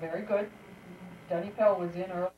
Very good. Denny Pell was in early.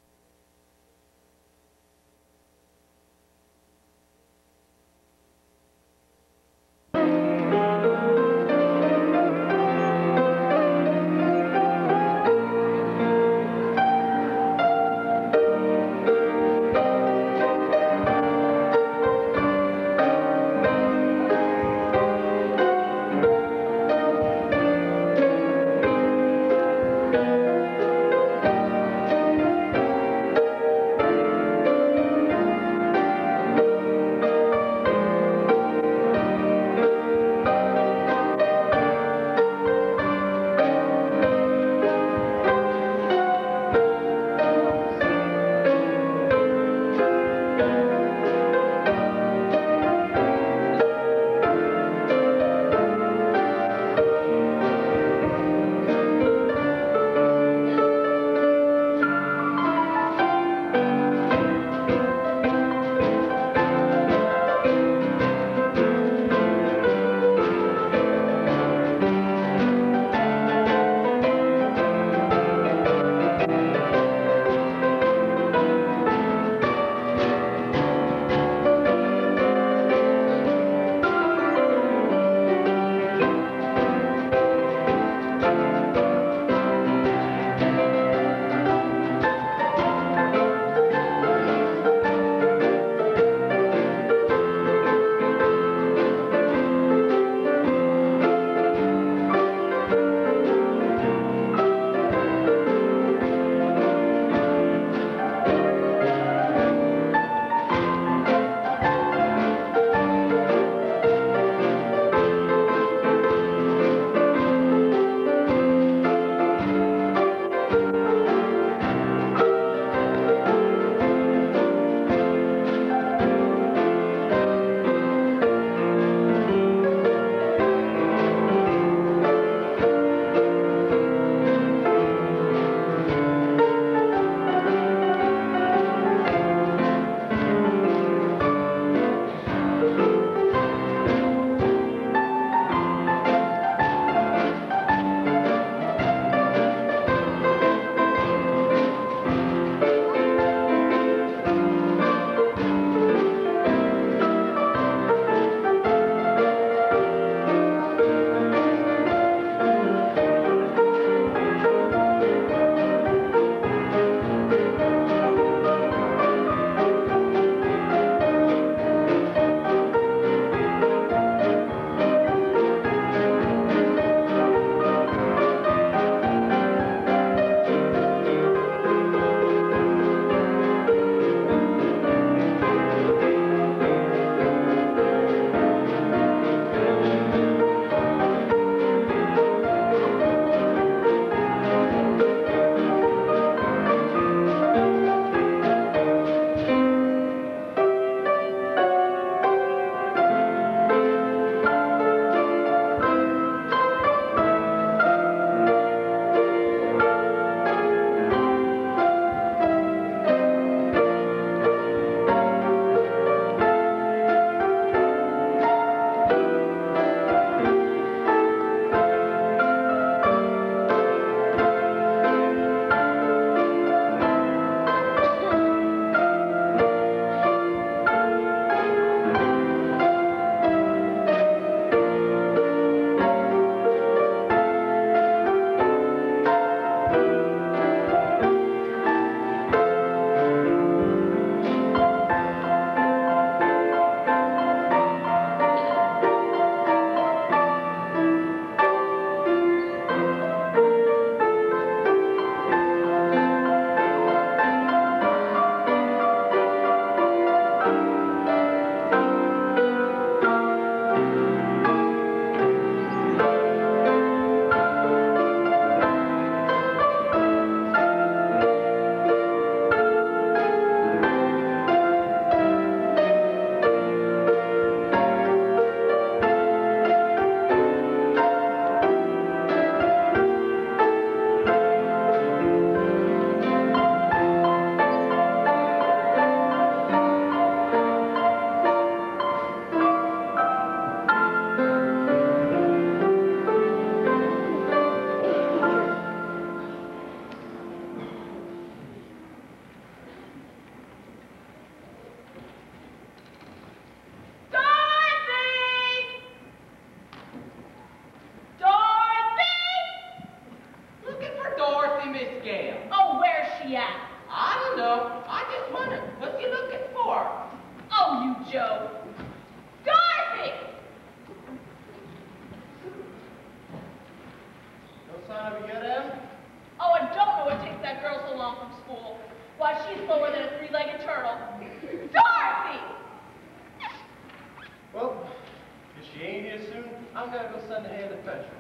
She ain't here soon. I'm gonna go send a hand to fetch her.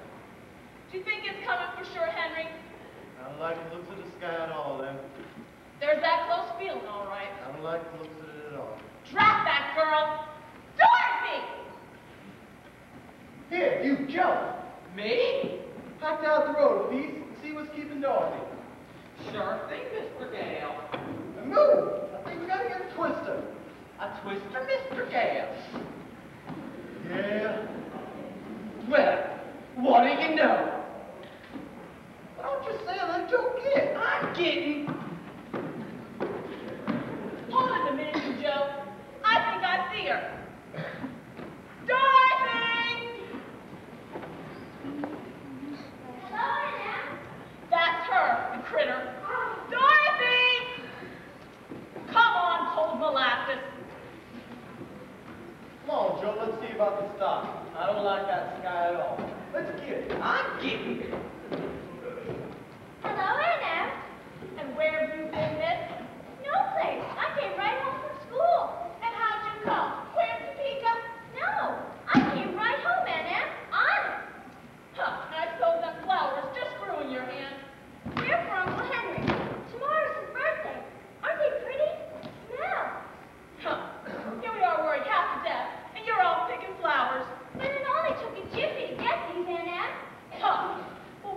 Do you think it's coming for sure, Henry? I don't like the looks of the sky at all, then. There's that close feeling, all right. I don't like the looks of it at all. Drop that girl! Dorothy! Here, you, Joe. Me? Hike down the road a piece and see what's keeping Dorothy. Sure thing, Mr. Gale. And move! I think we gotta get a twister. A twister, Mr. Gale. Yeah. Well, what do you know? Why don't you say let Joe get? I'm getting. Hold on a minute, you Joe. I think I see her. Dorothy! Hello, Anna. That's her, the critter. Dorothy! Come on, cold molasses. Come on, Joe, let's see about the stock. I don't like that sky at all. Let's get it. I'm getting. Hello, Anna. And where have you been, miss? No place. I came right home from school. And how'd you come? Where's Topeka? No, I came right home, Anna. Honest. Huh, and I suppose them flowers just grew in your hand. We're for Uncle Henry. Tomorrow's his birthday. Aren't they pretty? Smell. Huh, here we are worried half to death, and you're all picking flowers. But it only took a jiffy to get these, Anna. Huh, well,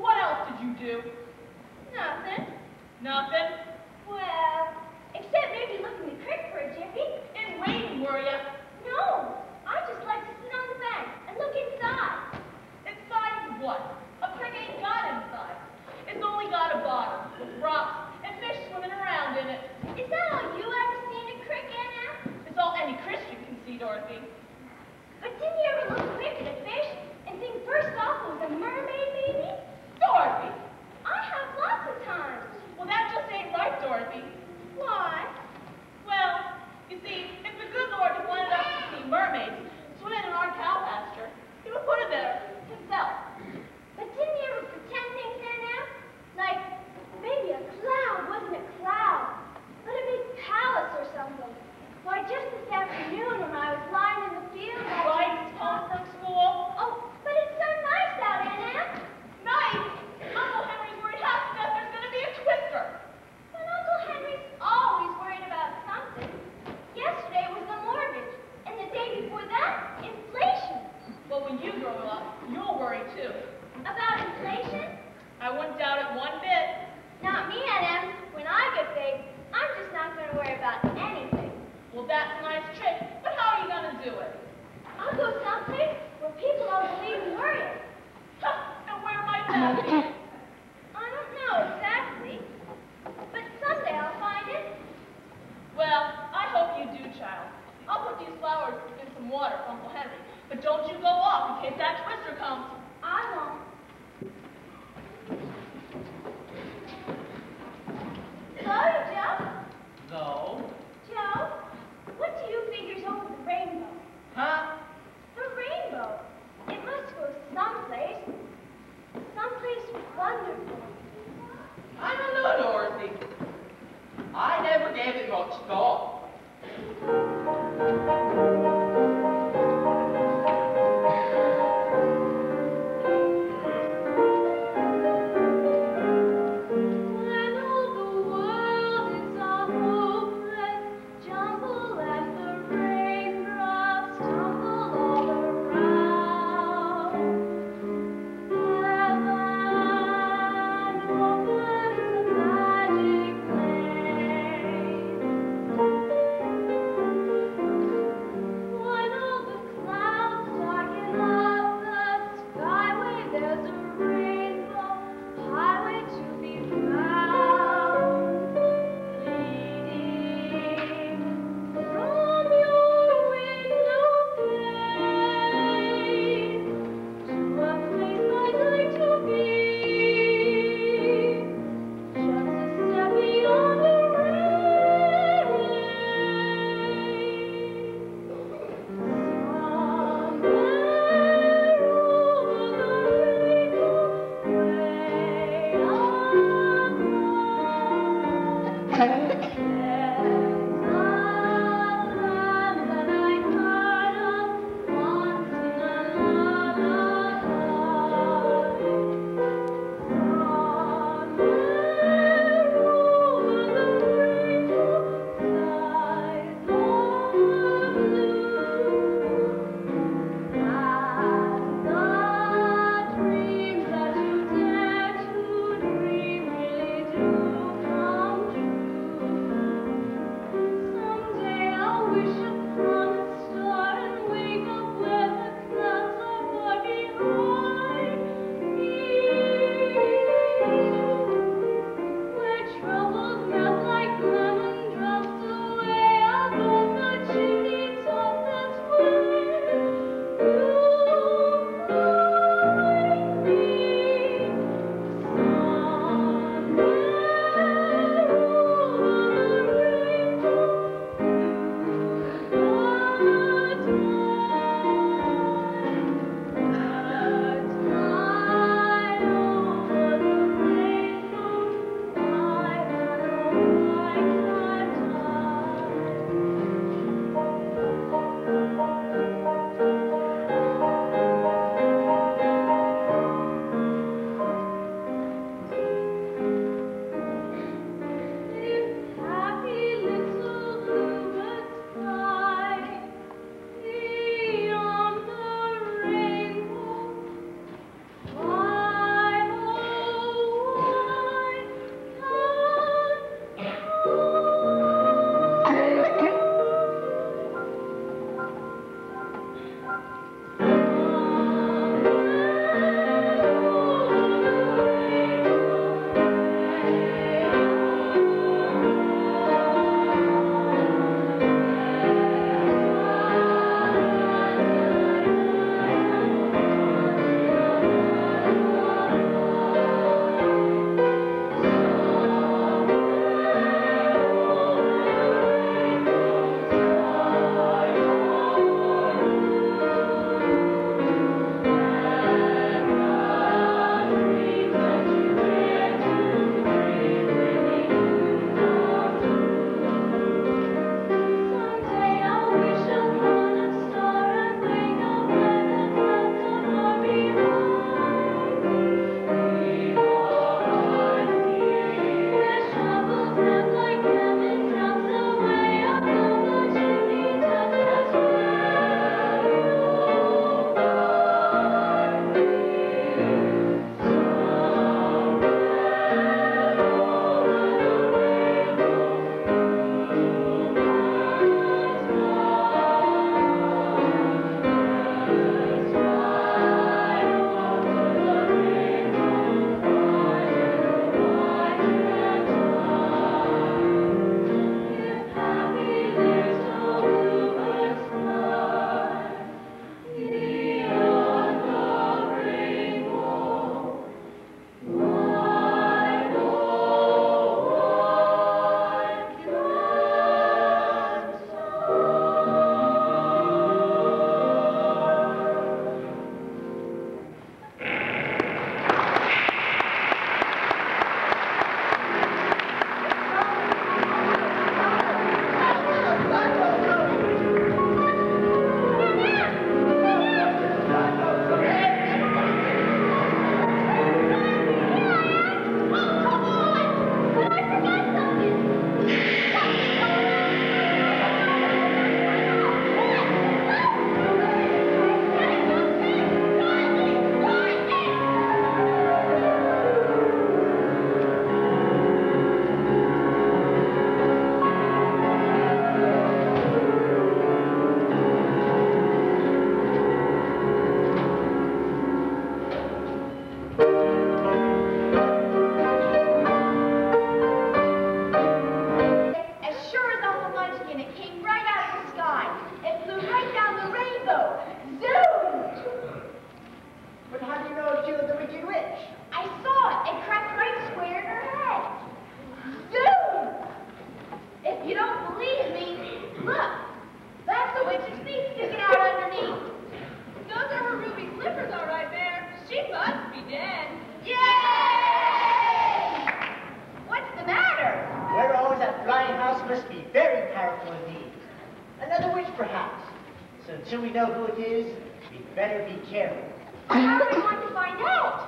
Until we know who it is, we'd better be careful. How are we going to find out?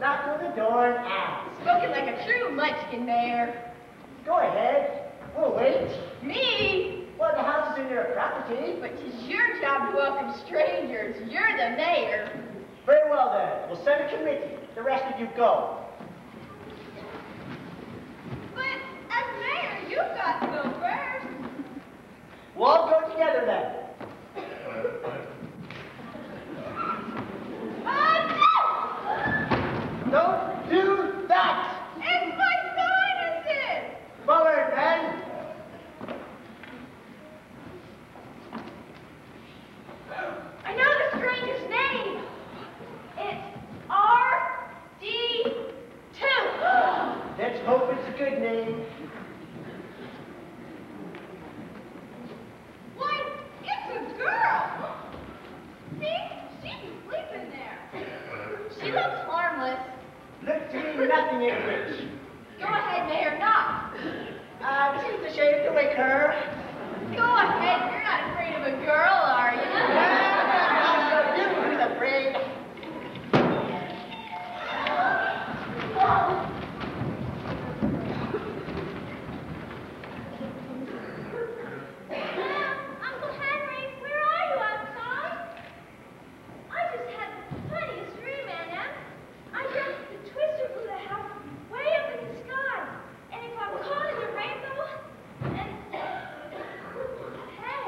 Knock on the door and ask. Spoken like a true munchkin, Mayor. Go ahead. We'll wait. Me? Well, the house is in your property. But 'tis your job to welcome strangers. You're the mayor. Very well, then. We'll send a committee. The rest of you go. But as mayor, you've got to go first. We'll all go together, then. Don't do that! It's my sinuses! Forward, men! I know the stranger's name. It's RD2. Let's hope it's a good name. Why, it's a girl! See? She's sleeping there. She looks harmless. Look to me nothing English. Go ahead, Mayor, knock. Seems a shame to wake her. Go ahead, you're not afraid of a girl, are you? I'll show you who's afraid. Uncle Henry, where are you outside? I just had the funniest dream, Anna. I dreamt the twister blew the house way up in the sky. And if I'm caught in the rainbow, and... Hey,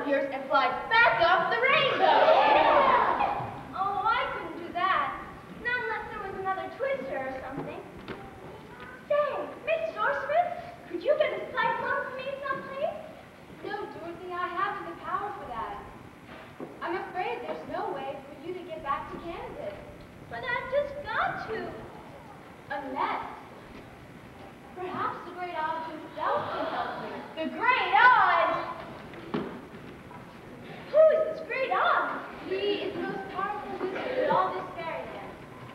disappears and flies back off the rainbow. Yeah. Oh, I couldn't do that. Not unless there was another twister or something. Say, Miss Sorceress, could you get a cyclone for me someplace? No, Dorothy, I haven't the power for that. I'm afraid there's no way for you to get back to Kansas. But I've just got to. Unless, perhaps the Great Oz himself can help you. The Great Oz? Who is this Great Oz? He is the most powerful wizard in all this fairyland.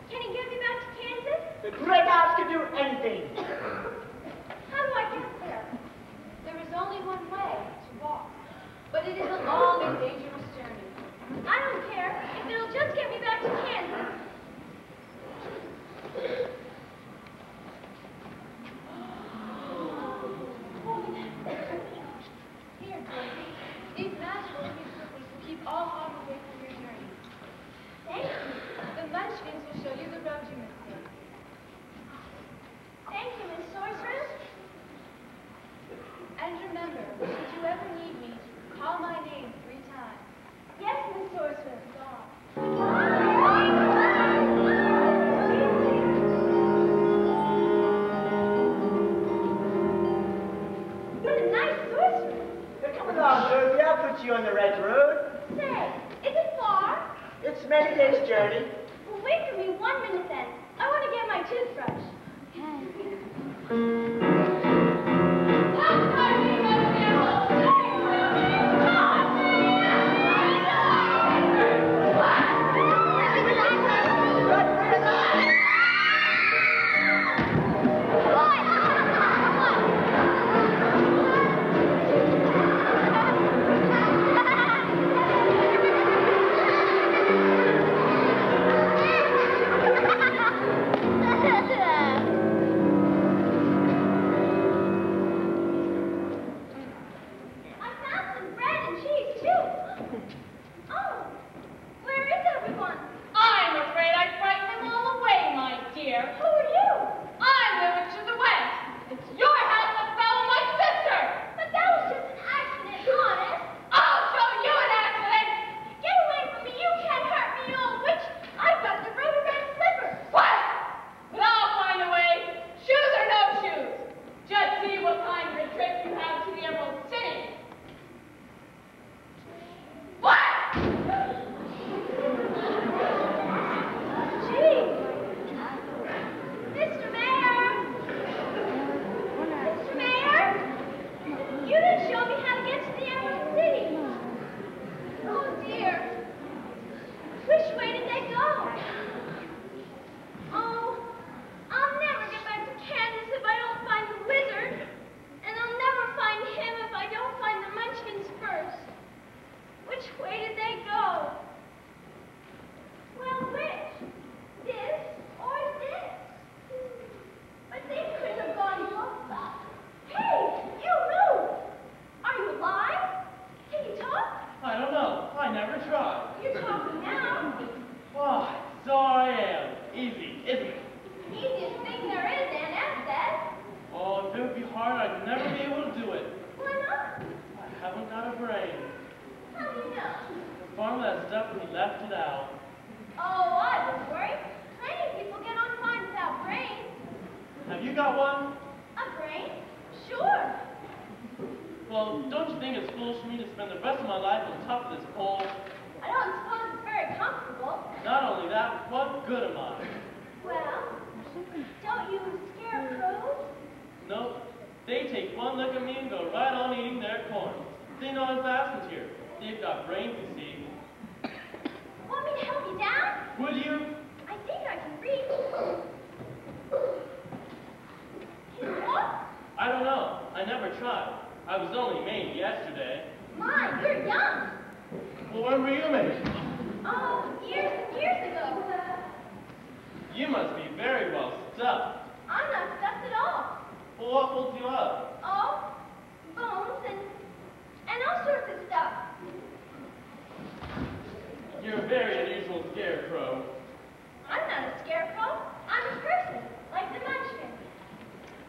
Can he get me back to Kansas? The Great Oz can do anything. How do I get there? There is only one way, to walk. But it is a long and dangerous journey. I don't care if it'll just get me back to Kansas. Here, Dorothy. These magical slippers will keep all harm away from your journey. Thank you. The Munchkins will show you the road you must take. Thank you, Miss Sorceress. And remember, should you ever need me, call my name 3 times. Yes, Miss Sorceress. What a nice sorceress. Come along, Dorothy. I'll put you on the right road. Say, is it far? It's many days' journey. Well, wait for me 1 minute then. I want to get my toothbrush.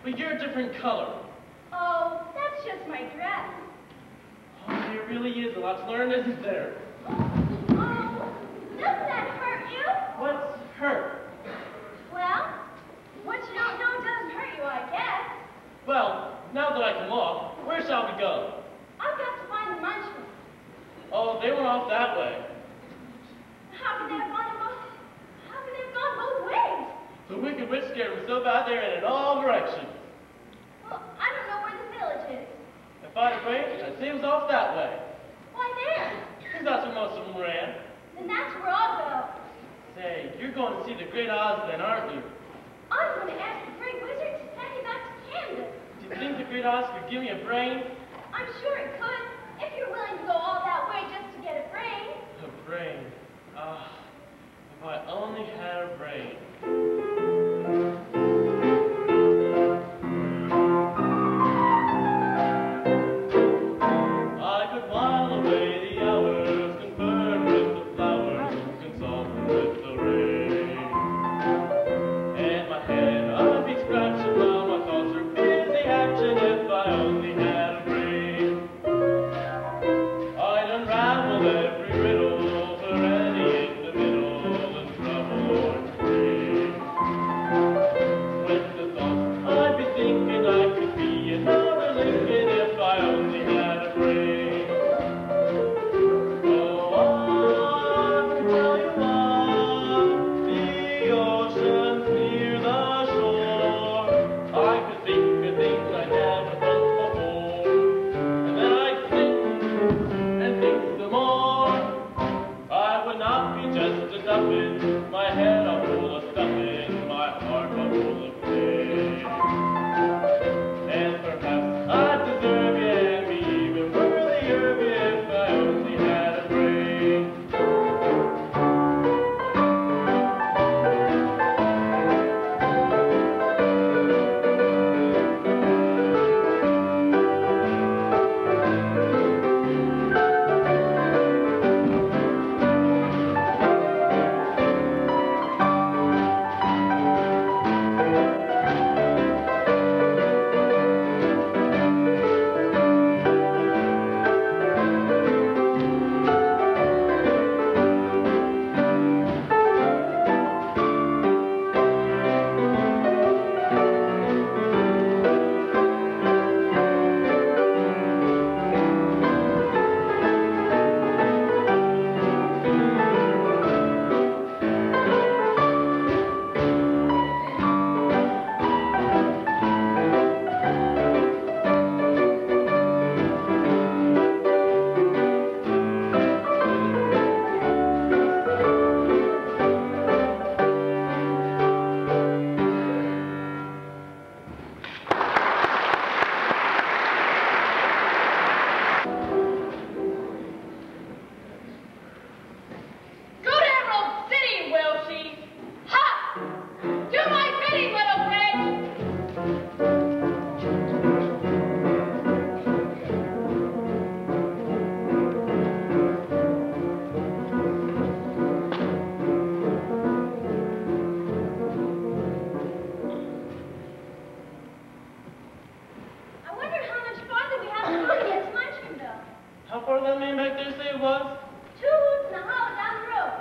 But you're a different color. Oh, that's just my dress. Oh, you're really is a lot to learn, isn't there? Oh, doesn't that hurt you? What's hurt? Well, what you don't know doesn't hurt you, I guess. Well, now that I can walk, where shall we go? I've got to find the Munchmen. Oh, they went off that way. How could they have gone both ways? The wicked witch scared them so bad they ran in all directions. Well, I don't know where the village is. If I'd have prayed, I'd say it was off that way. Why there? Because that's where most of them ran. Then that's where I'll go. Say, you're going to see the great Oz then, aren't you? I'm going to ask the great wizard to send me back to Canada. Do you think the great Oz could give me a brain? I'm sure it could, if you're willing to go all that way just to get a brain. A brain. Ah, if I only had a brain. I could while away the hours, confer with the flowers, consult with the rain. And my head I'd be scratching while my thoughts are busy hatching if I only had a brain. I'd unravel every riddle for any in the middle and trouble or pain. With the thoughts I'd be thinking I could be another Lincoln if I only had a brain. Oh, I can tell you why the ocean's near the shore. I could think of things I never thought before, and then I'd think and think some more. I would not be just a dumping, my head all full of stuffing, my heart all full of pain. And perhaps I'd deserve you and be even worthier of you if I only had a brain. Go to Emerald City, will she? Ha! Do my bidding, little pig! I wonder how much farther we have to go to get to Munchenville. How far did that man back there say it was? 2 hoots and a hollow down the road.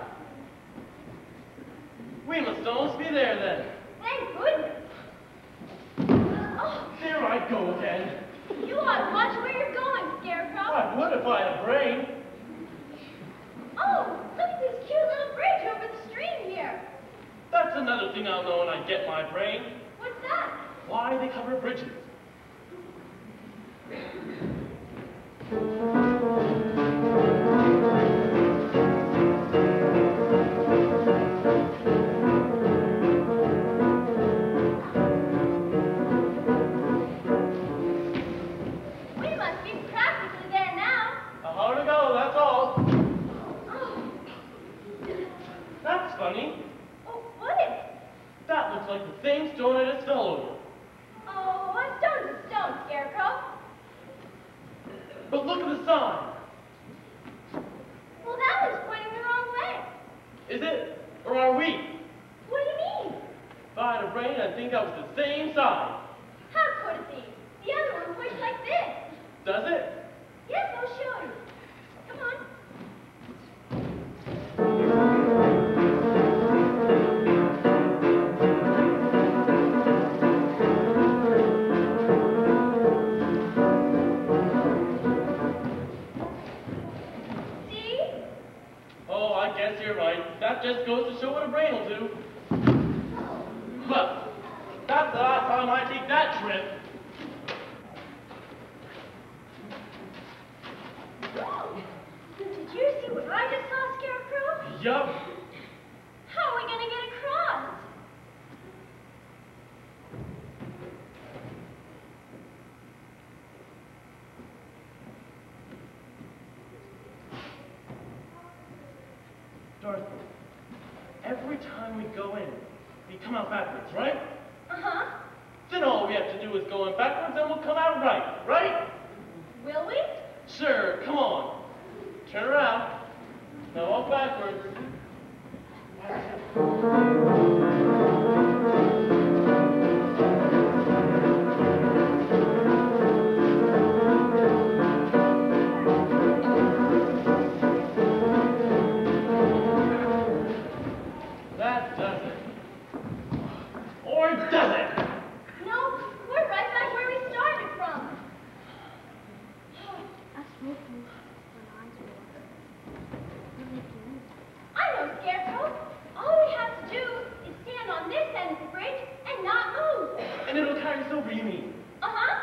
We must almost be there then. Thank goodness. Oh, There I go again. you ought to watch where you're going, Scarecrow. I would if I had a brain. Oh, look at this cute little bridge over the stream here. That's another thing I'll know when I get my brain. What's that? Why they cover bridges. We must be practically there now. A how to go, that's all. Oh, That's funny. oh, what is it? That looks like the same stone I just fell over. Oh, a stone's a stone, Scarecrow. But look at the sign. Well, that was pointing the wrong way. Is it? Or are we? What do you mean? If I had a brain, I'd think that was the same sign. How could it be? The other one points like this. Does it? Yes, I'll show you. I guess you're right. That just goes to show what a brain will do. But that's the last time I take that trip. Did you see what I just saw, Scarecrow? Yup. How are we going to get across? Dorothy, every time we go in, we come out backwards, right? Uh-huh. Then all we have to do is go in backwards and we'll come out right, right? Will we? Sure, come on. Turn around. Now walk backwards. That does it. Or does it? No, we're right back where we started from. I know, Scarecrow. All we have to do is stand on this end of the bridge and not move. And it'll carry us over, you mean? Uh-huh.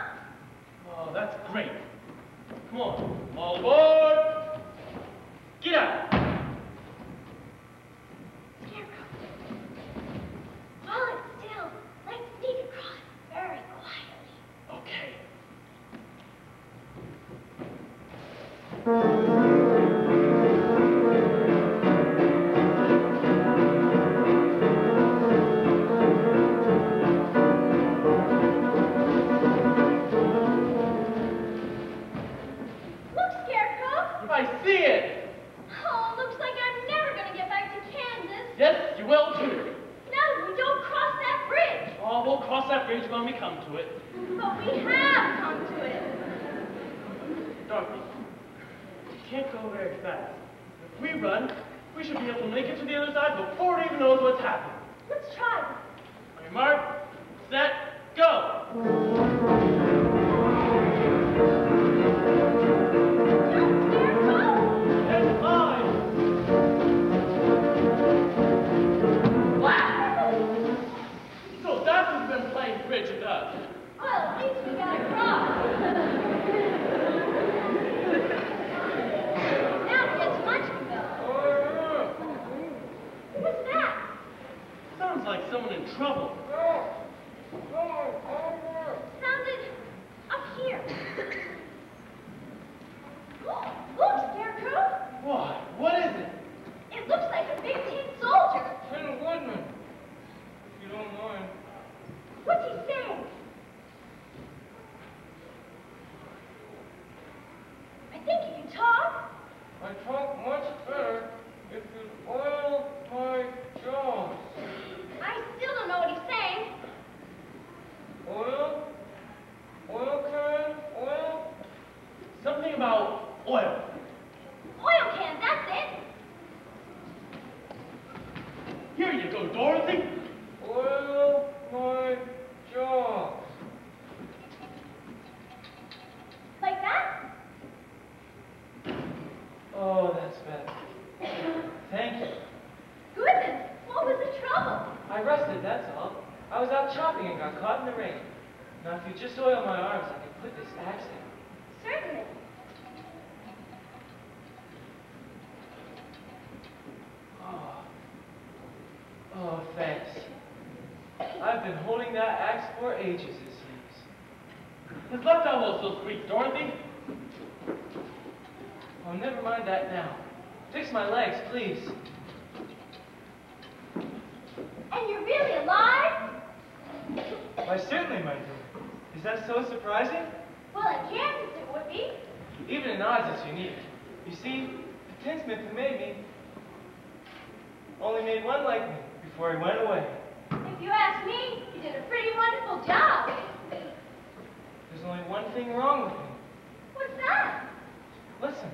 Oh, that's great. Come on, all aboard! Get out! Scarecrow. While it's still, let's sneak across very quietly. Okay. Look, Scarecrow. I see it! Oh, looks like I'm never going to get back to Kansas. Yes, you will too. No, we don't cross that bridge. Oh, we'll cross that bridge when we come to it. But we have come to it. Dorothy, we can't go very fast. If we run, we should be able to make it to the other side before it even knows what's happening. Let's try. On your mark, set, go! Jump, Scarecrow. And fine! So that's who's been playing bridge with us. Well, at least we got across. Now it gets much better. What's that? Sounds like someone in trouble. Sounded up here. Look, Scarecrow. What? What is it? It looks like a big tin soldier. Tin Woodman. If you don't mind. What's he saying? I think he can talk. I talk much better if you oil my jaws. I still don't know what he's saying. Oil? Oil can? Oil? Something about oil. Oil can, that's it. Here you go, Dorothy. Oil my jaws. Like that? Oh, that's better. Thank you. Goodness, what was the trouble? I rusted, that's all. I was out chopping and got caught in the rain. Now, if you just oil my arms, I can put this axe in. Certainly. Oh, thanks. I've been holding that axe for ages, it seems. His left elbow's still squeaked, Dorothy. Oh, never mind that now. Fix my legs, please. And you're really alive? Why, certainly, my dear. Is that so surprising? Well, in Kansas it would be. Even in Oz, it's unique. You see, the tinsmith who made me only made one like me before he went away. If you ask me, you did a pretty wonderful job. There's only one thing wrong with me. What's that? Listen.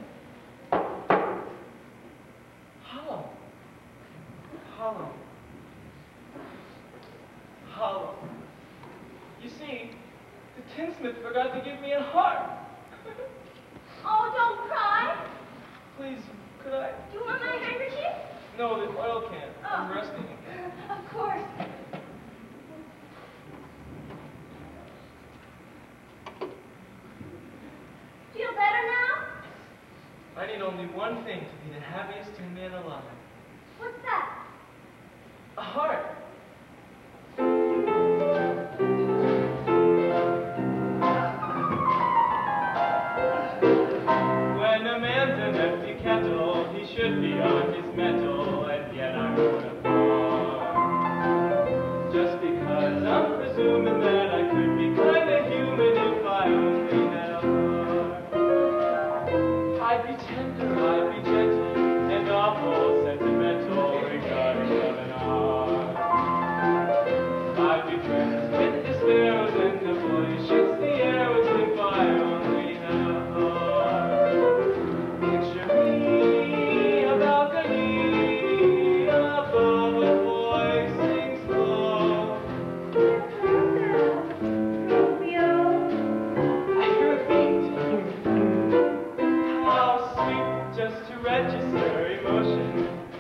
Hollow. Hollow. Hollow. You see, the tinsmith forgot to give me a heart. Oh, don't cry. Please, could I? Do you want my handkerchief? only one thing to be the happiest Tin Man alive. What's that? A heart. When a man's an empty kettle, he should be on his mettle, and yet I'm gonna fall. Just because I'm presuming that I could be kinda human if I only had a heart. I'd be tender, I'd be gentle, and awful sentimental regarding love and art. I'd be friends with the sparrows and the boy who shoots the arrows if I only had a heart. Picture me, a balcony, above a voice sings low. I hear a beat. How sweet just to register emotion,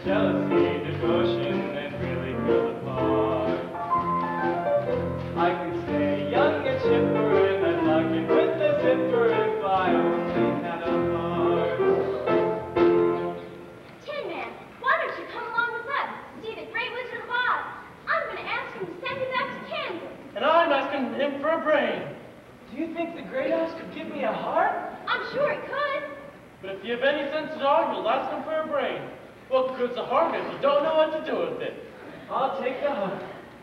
jealousy, devotion, and really feel the part. I could stay young and chipper, and I'd lock in with the zipper if I only had a heart. Tin Man, why don't you come along with us? See the Great Wizard of Oz. I'm going to ask him to send you back to Kansas. And I'm asking him for a brain. Do you think the Great Oz could give me a heart? I'm sure he could. But if you have any sense at all, you'll ask him for a brain. What good's a heart if you don't know what to do with it? I'll take the heart.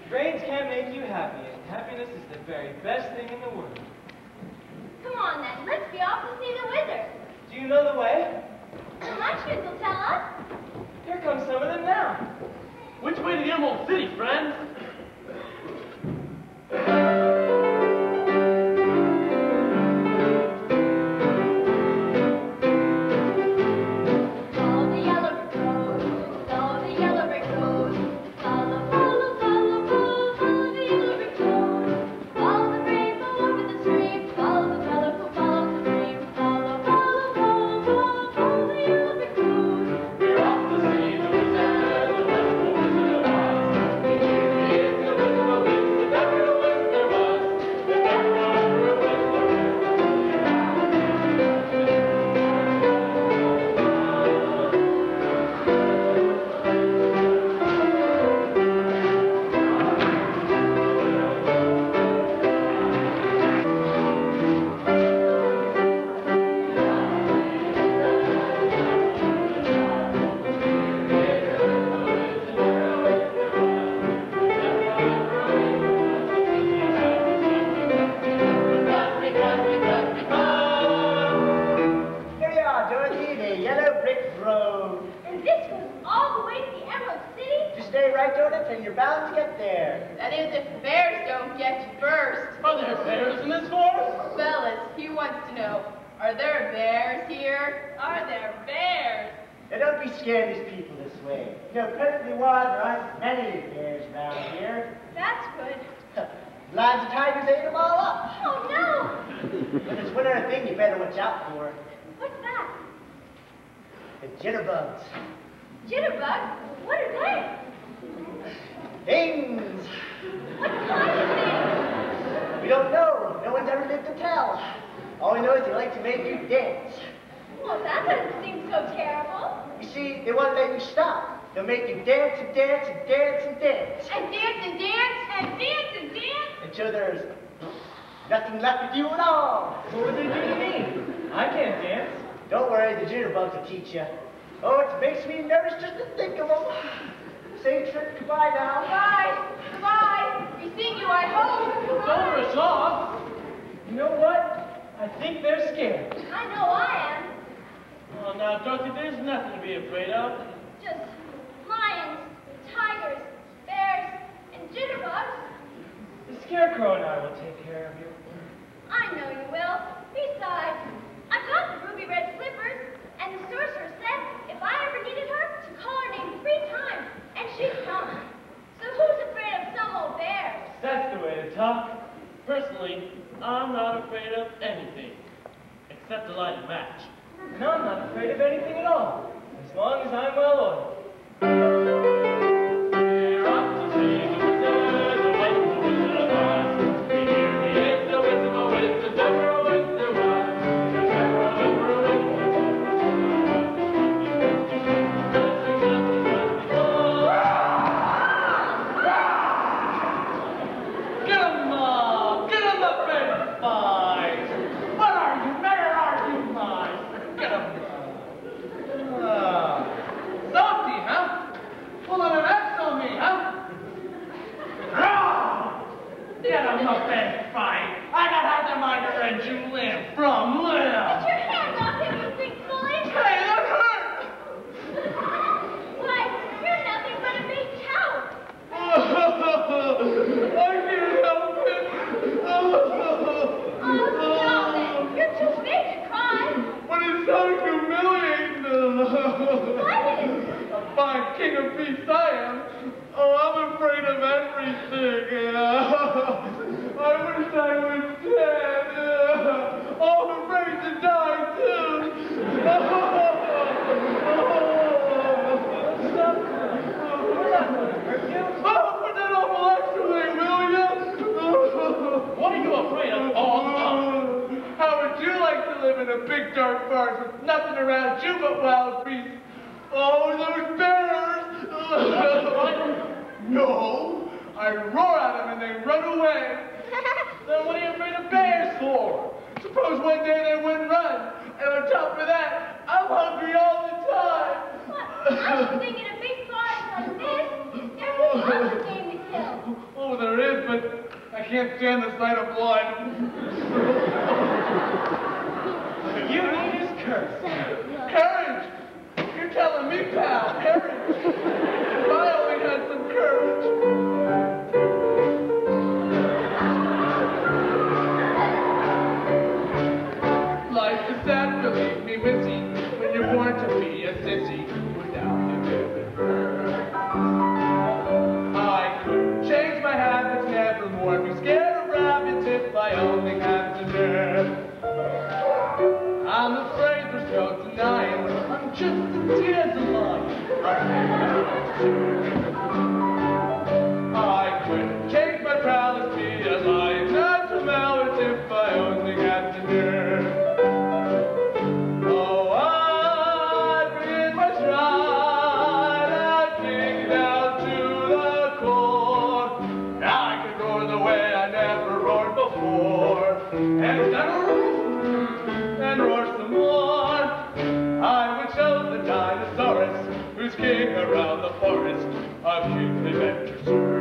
Brains can't make you happy, and happiness is the very best thing in the world. Come on then, let's be off to see the wizard. Do you know the way? The Munchkins will tell us. Here come some of them now. Which way to the Emerald City, friends? Follow the yellow brick road, follow the yellow brick road. Follow, follow, follow, follow, follow the yellow brick road. Follow the rainbow over the stream, follow the fellow who follows the dream. Follow, follow, follow, follow, follow the yellow brick road. We're off to see the wizard, the wonderful Wizard of Oz. Here he is, the Wizard of Oz, the never a wizard was, the never a wizard. Here you are, Dorothy, the yellow brick road. And this goes all the way to the Emerald City? Just stay right, Dorothy, and you're bound to get there. That is, if the bears don't get you first. Are there bears in this forest? Fellas, he wants to know, are there bears here? Are there bears? Now, don't be scaring these people this way. You know perfectly well there aren't many bears around here. That's good. Lions and tigers ate them all up. Oh no! But there's one other thing you better watch out for. What's that? The jitterbugs. Jitterbugs? What are they? Things. What kind of thing? We don't know. No one's ever lived to tell. All we know is they like to make you dance. Well, that doesn't seem so terrible. You see, they won't let you stop. They'll make you dance and dance and dance and dance. And dance and dance and dance and dance. Until there's nothing left to do at all. What would they do to me? I can't dance. Don't worry, the jitterbugs will teach you. Oh, it makes me nervous just to think of them. Say trip, goodbye now. Goodbye. Goodbye. We see you, I hope. Don't rush off. You know what? I think they're scared. I know I am. Oh, now, Dorothy, there's nothing to be afraid of. Just lions, tigers, bears, and jitterbugs. The Scarecrow and I will take care of you. I know you will. Besides, I've got the ruby red slippers, and the sorcerer said if I ever needed her, to call her name 3 times, and she'd come. So who's afraid of some old bear? That's the way to talk. Personally, I'm not afraid of anything, except to light a match. And I'm not afraid of anything at all, as long as I'm well oiled. We're off to see the wizard, the wonderful Wizard of Oz. Here he is, the Wizard of Oz, the never a wizard was, the never a wizard was. fine king of beasts I am. Oh, I'm afraid of everything. I wish I was dead. Oh, I'm afraid to die, too. Stop crying. We're not going to hurt you. Oh, put that awful X away, will you? What are you afraid of all the time? How would you like to live in a big dark forest with nothing around you but wild beasts? Oh, those bears! No, I roar at them and they run away. Then what are you afraid of bears for? Suppose one day they wouldn't run, and on top of that, I'm hungry all the time. What? I should think in a big forest like this, there's lots of game to kill. Oh, there is, but I can't stand the sight of blood. What you need is courage. Courage! You're telling me, pal, courage. If I only had some courage. Life is sad, believe me, Missy, when you're born to be a sissy without you living. I couldn't change my habits, nevermore be scared of rabbits if I only had the nerve. I'm afraid there's no denying I'm just as dead as alive. I couldn't change my prowess, be a lion, not to malice if I only had the nerve. Oh, I'd been my stride, I'd kick down to the core. Now I can roar the way I never roared before. And roar some more. I would show the dinosaurus who's king around the forest, a kingly adventure, sir.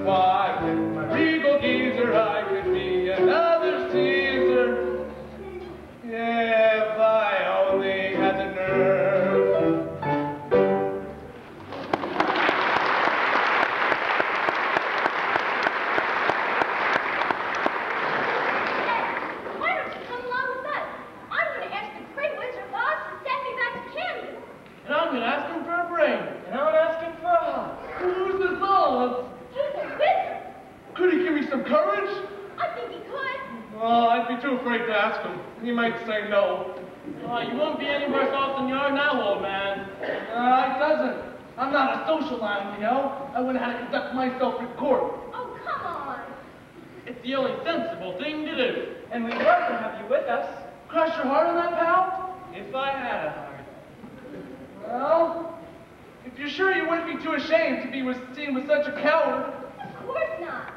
Why, with my regal geezer, I could be another Caesar if I only had the nerve. Why don't you come along with us? I'm going to ask the great Wizard of Oz to send me back to Canada. And I'm going to ask him for a brain. And I'm asking for a hug. Who's this Oz? He's a wizard. Could he give me some courage? I think he could. Oh, I'd be too afraid to ask him. He might say no. You won't be any worse off than you are now, old man. It doesn't. I'm not a social animal, you know. I wouldn't have to conduct myself in court. Oh, come on. It's the only sensible thing to do. And we'd love to have you with us. Crush your heart on that, pal? If I had a heart. Well, if you're sure you wouldn't be too ashamed to be seen with such a coward. Of course not.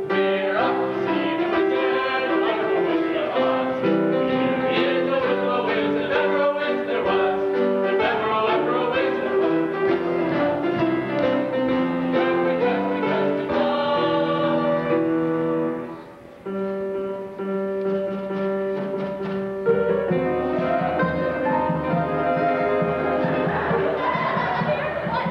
We're off to see the wizard, wonderful Wizard of Oz. He is the wizard, ever a wiz there was. There's ever a wiz there was. Because Here's what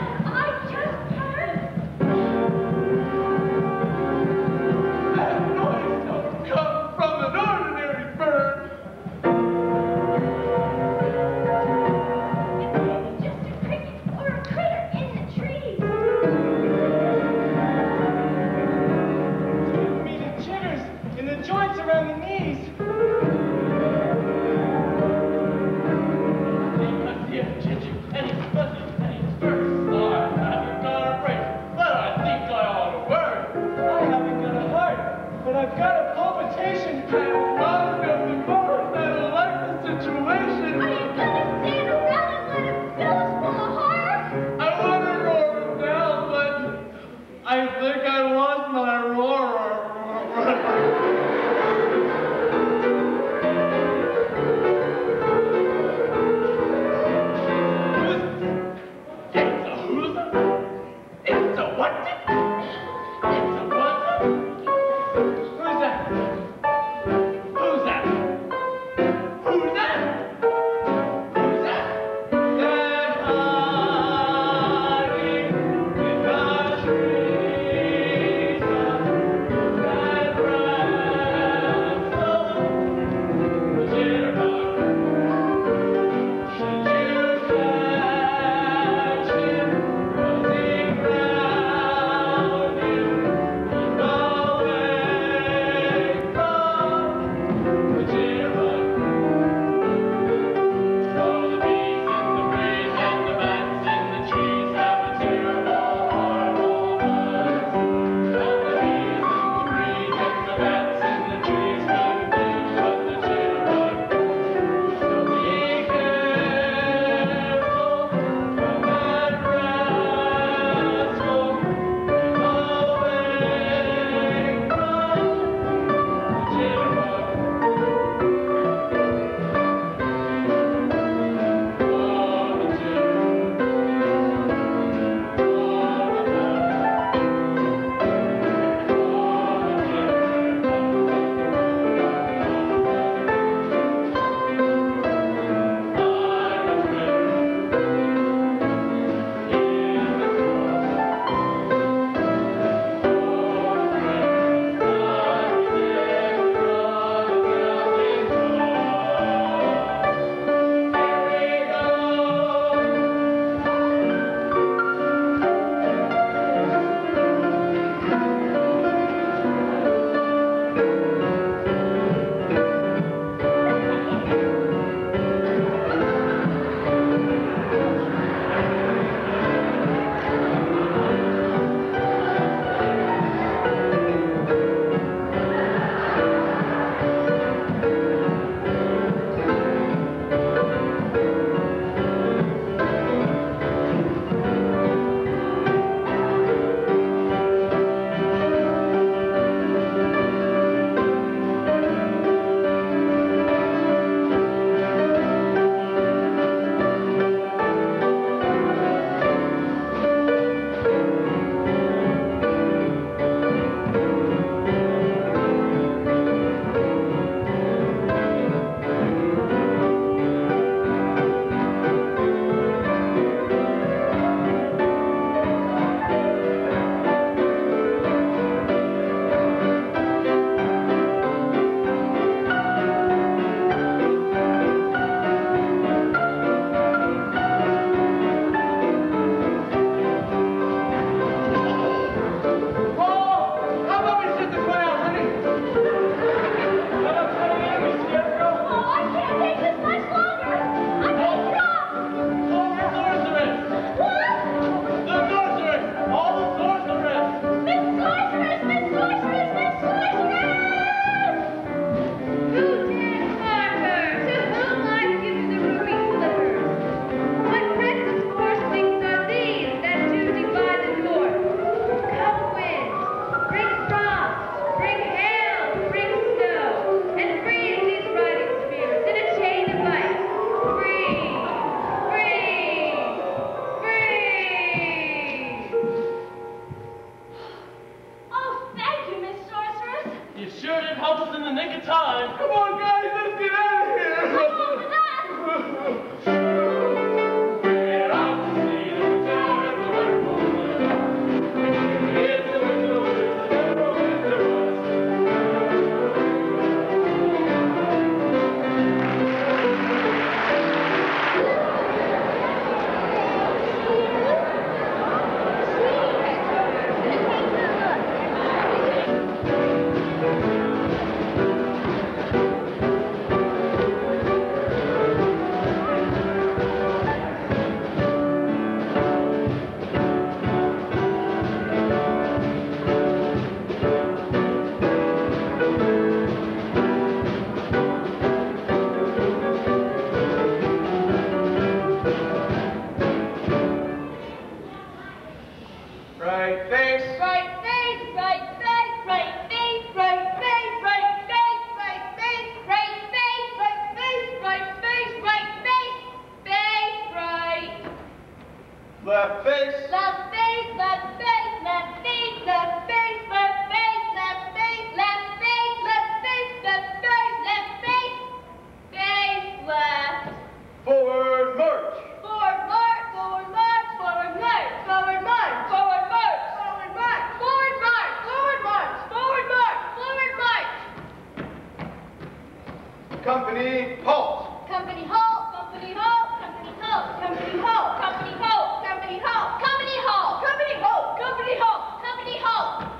Company, halt! Company halt! Company halt! Company halt! Company halt! Company halt! Company halt! Company halt! Company halt! Company halt! Company halt!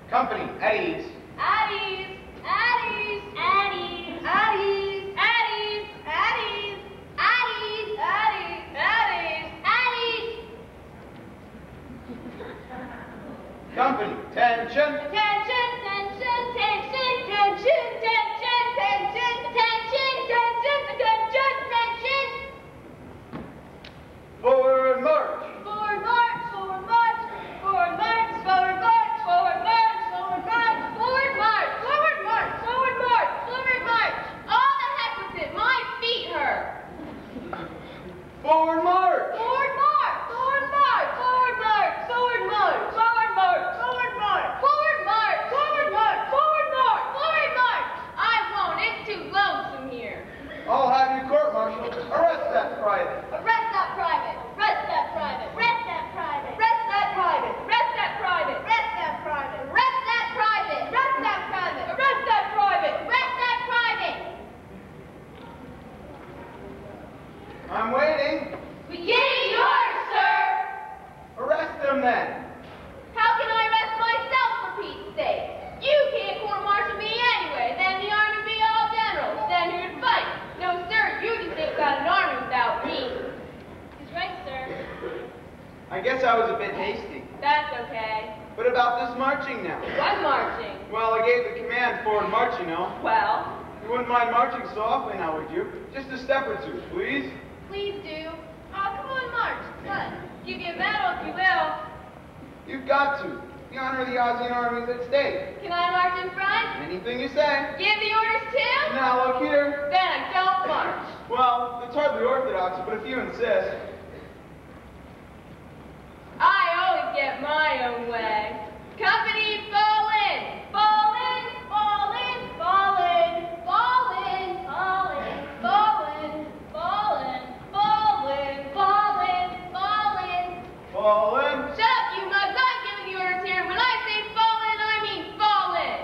Company, at ease. At ease! At ease! At ease! At ease! At ease! At ease! At ease! At ease! At ease! At ease! Company, tension. Attention! Tension! Tension! Tension! Tension! Tension! Attention! Tension! Attention! Tension! Forward march. Forward march! Forward march! Forward march! Forward march! Forward march! Forward march! Forward march! Forward march! Forward march! Forward march! All the heck with it! My feet hurt! Forward march. Forward march! Forward march! Forward march! Forward march! Forward march! Forward march! Forward march! Forward march! Forward march! Forward march! I won't. It's too lonesome here. I'll have you court-martialed. Arrest that private. Arrest that private! Arrest that private! Arrest that private! Arrest that private! Arrest that private! Arrest that private! Arrest that private! Arrest that private! Arrest that private! Arrest that private! I'm waiting. Beginning yours, sir! Arrest them then. How can I arrest myself, for Pete's sake? You can't court-martial me anyway. Then the army would be all generals. Then who'd fight? No, sir, you just ain't got an army without me. He's right, sir. I guess I was a bit hasty. That's okay. What about this marching now? What marching? Well, I gave the command forward march, you know. Well, You wouldn't mind marching softly now, would you? Just a step or two, please. please do. Oh, come on, march. What? Give you a medal if you will. You've got to. The honor of the Aussian army is at stake. Can I march in front? Anything you say. Give the orders too? Now look here. Then I don't march. Well, it's hardly orthodox, but if you insist. I always get my own way. Company, fall in! Fall in! Fall in! Fall in! Fall in! Fall in! Fall in! Fall in! Fall in! Fall in! Fall in! Fall in. Shut up, you mugs! I'm giving the orders here. When I say fall in, I mean fall in.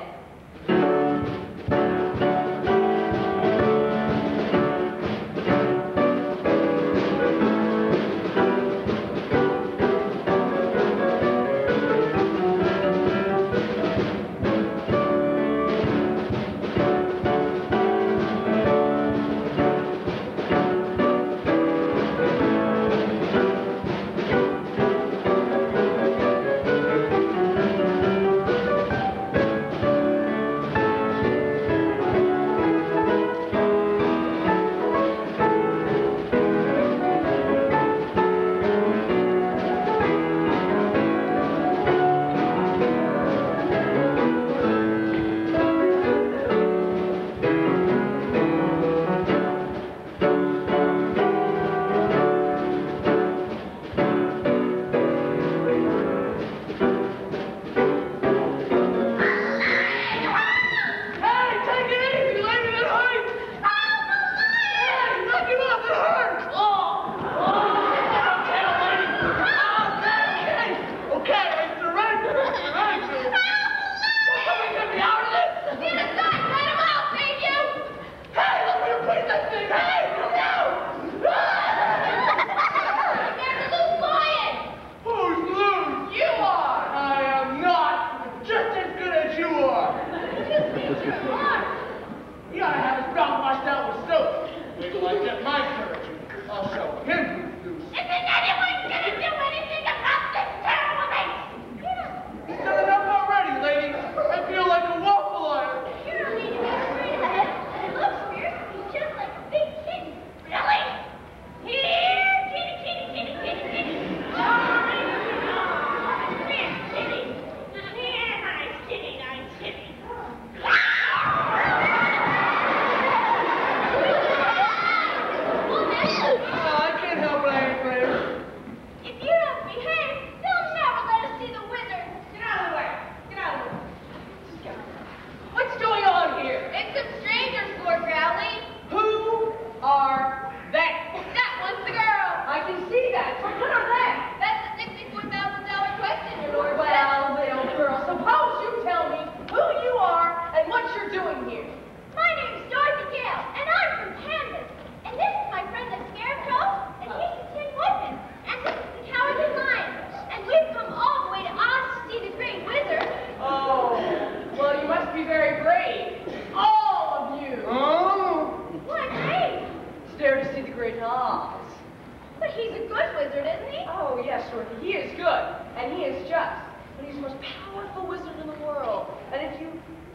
yes, Dorothy, he is good, and he is just, but he's the most powerful wizard in the world. And if you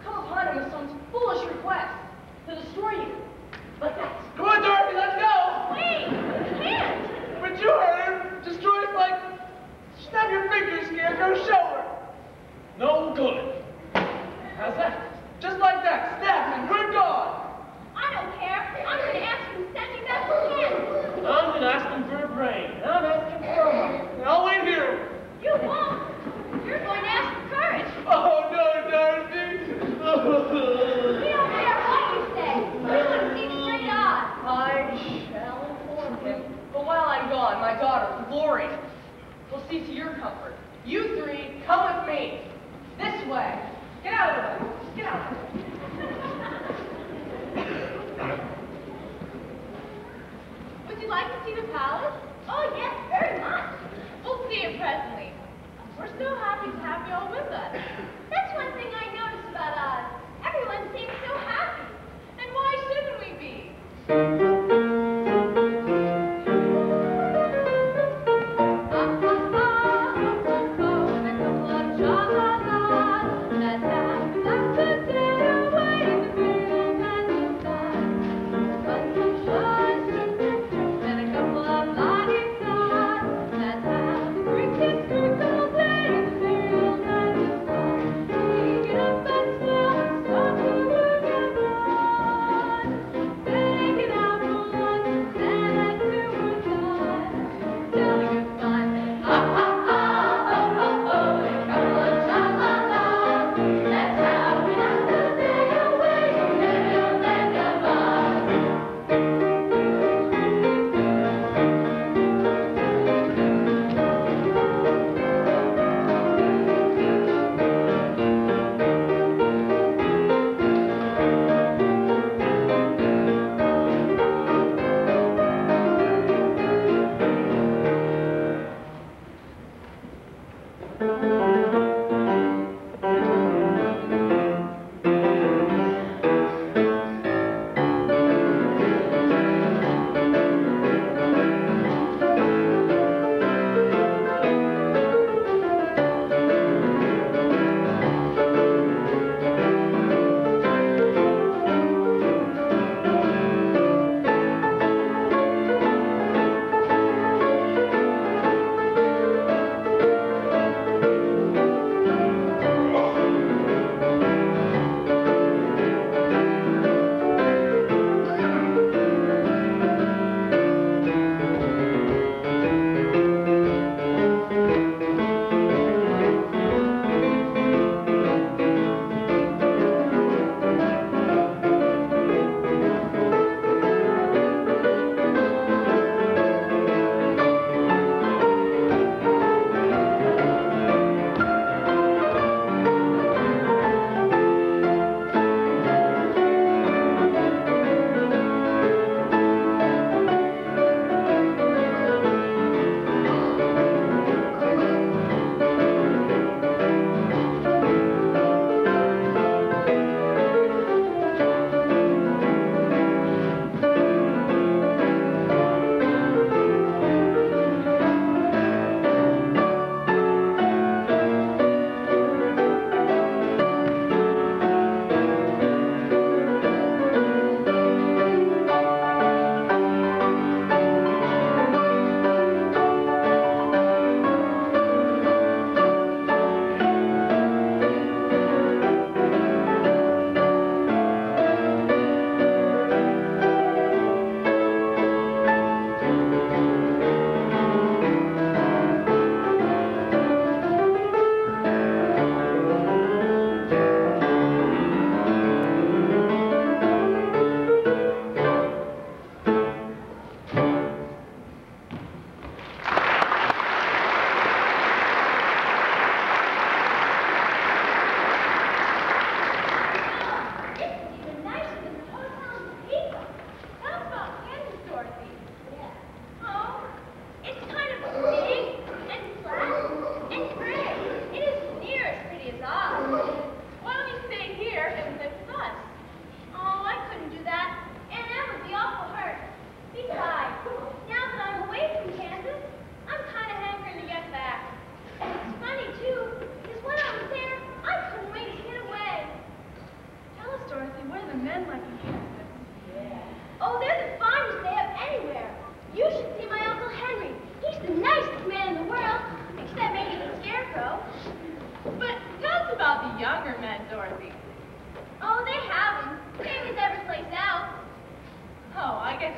come upon him with some foolish request, he'll destroy you. Like that. Come on, Dorothy, let's go! Wait, you can't. But you heard him. Destroy us like... Snap your fingers, Scarecrow, show her. No good. How's that? Just like that. Snap and we're gone. I don't care. I'm going to ask him to send me back to Kansas. I'm going to ask him for a brain. I'm asking for a heart. I'll wait here. You won't. You're going to ask for courage. Oh, no, Dorothy. We don't care what you say. We want to see straight on. I shall inform him. But while I'm gone, my daughter, Glory, will see to your comfort. You three, come with me. This way. Get out of the way. Get out of the way. Would you like to see the palace? Oh, yes, very much. We'll see it presently. We're so happy to have you all with us. That's one thing I noticed about us. Everyone seems so happy. And why shouldn't we be? And a couple of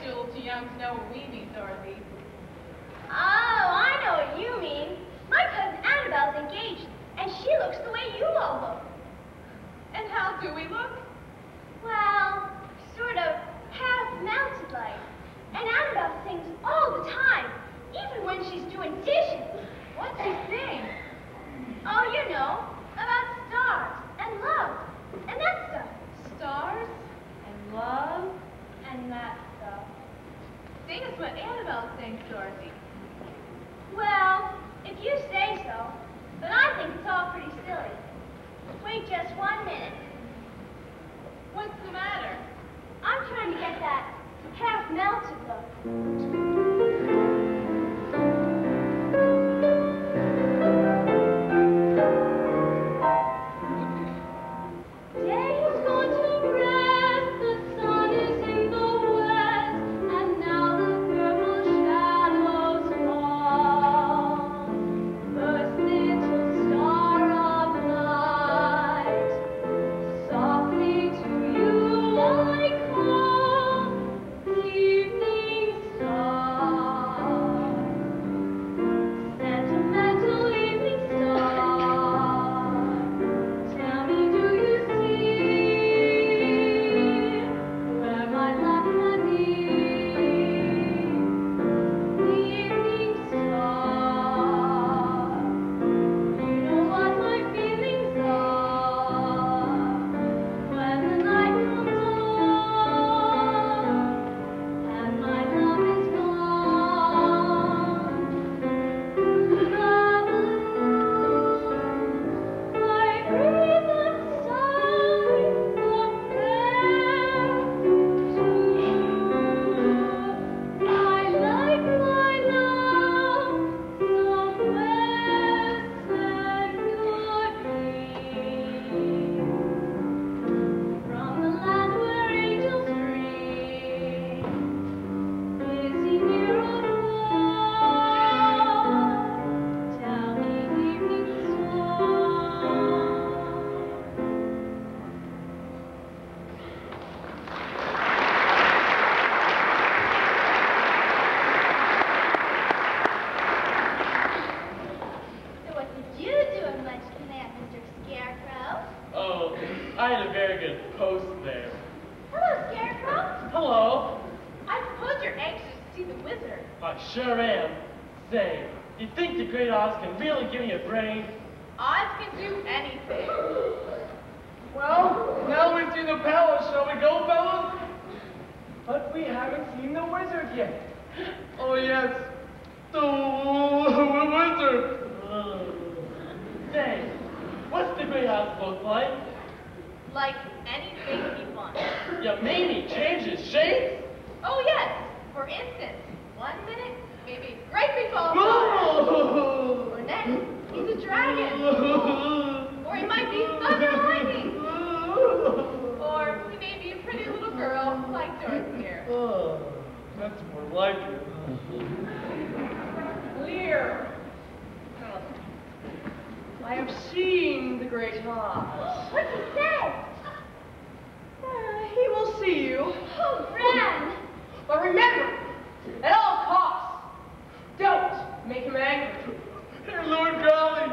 you're a little too young to know what we mean, Dorothy. Oh, I know what you mean. My cousin Annabelle's engaged, and she looks the way you all look. And how do we look? Well, sort of half-mounted like. And Annabelle sings all the time, even when she's doing dishes. What's she sing? Oh, you know, about stars and love and that stuff. Stars and love. And that stuff. Sing us what Annabelle sings, Dorothy. Well, if you say so, but I think it's all pretty silly. Wait just 1 minute. What's the matter? I'm trying to get that half-melted look. I had a very good post there. Hello, Scarecrow. Hello. I suppose you're anxious to see the wizard. I sure am. Say, do you think the great Oz can really give me a brain? Oz can do anything. Well, now we've seen the palace, shall we go, fellas? But we haven't seen the wizard yet. Oh, yes. The wizard. Say, what's the great Oz look like? Like anything he wants. Yeah, maybe change his shape? Oh, yes. For instance, 1 minute, maybe a great big ball of No! fire. Or next, he's a dragon. Or he might be thunder and lightning. Or he may be a pretty little girl like Dorothy here. Oh, that's more like it. Clear. I have seen the great Oz. What's he say? He will see you. Oh, Bran! But remember, at all costs, don't make him angry. Hey, Lord Golly,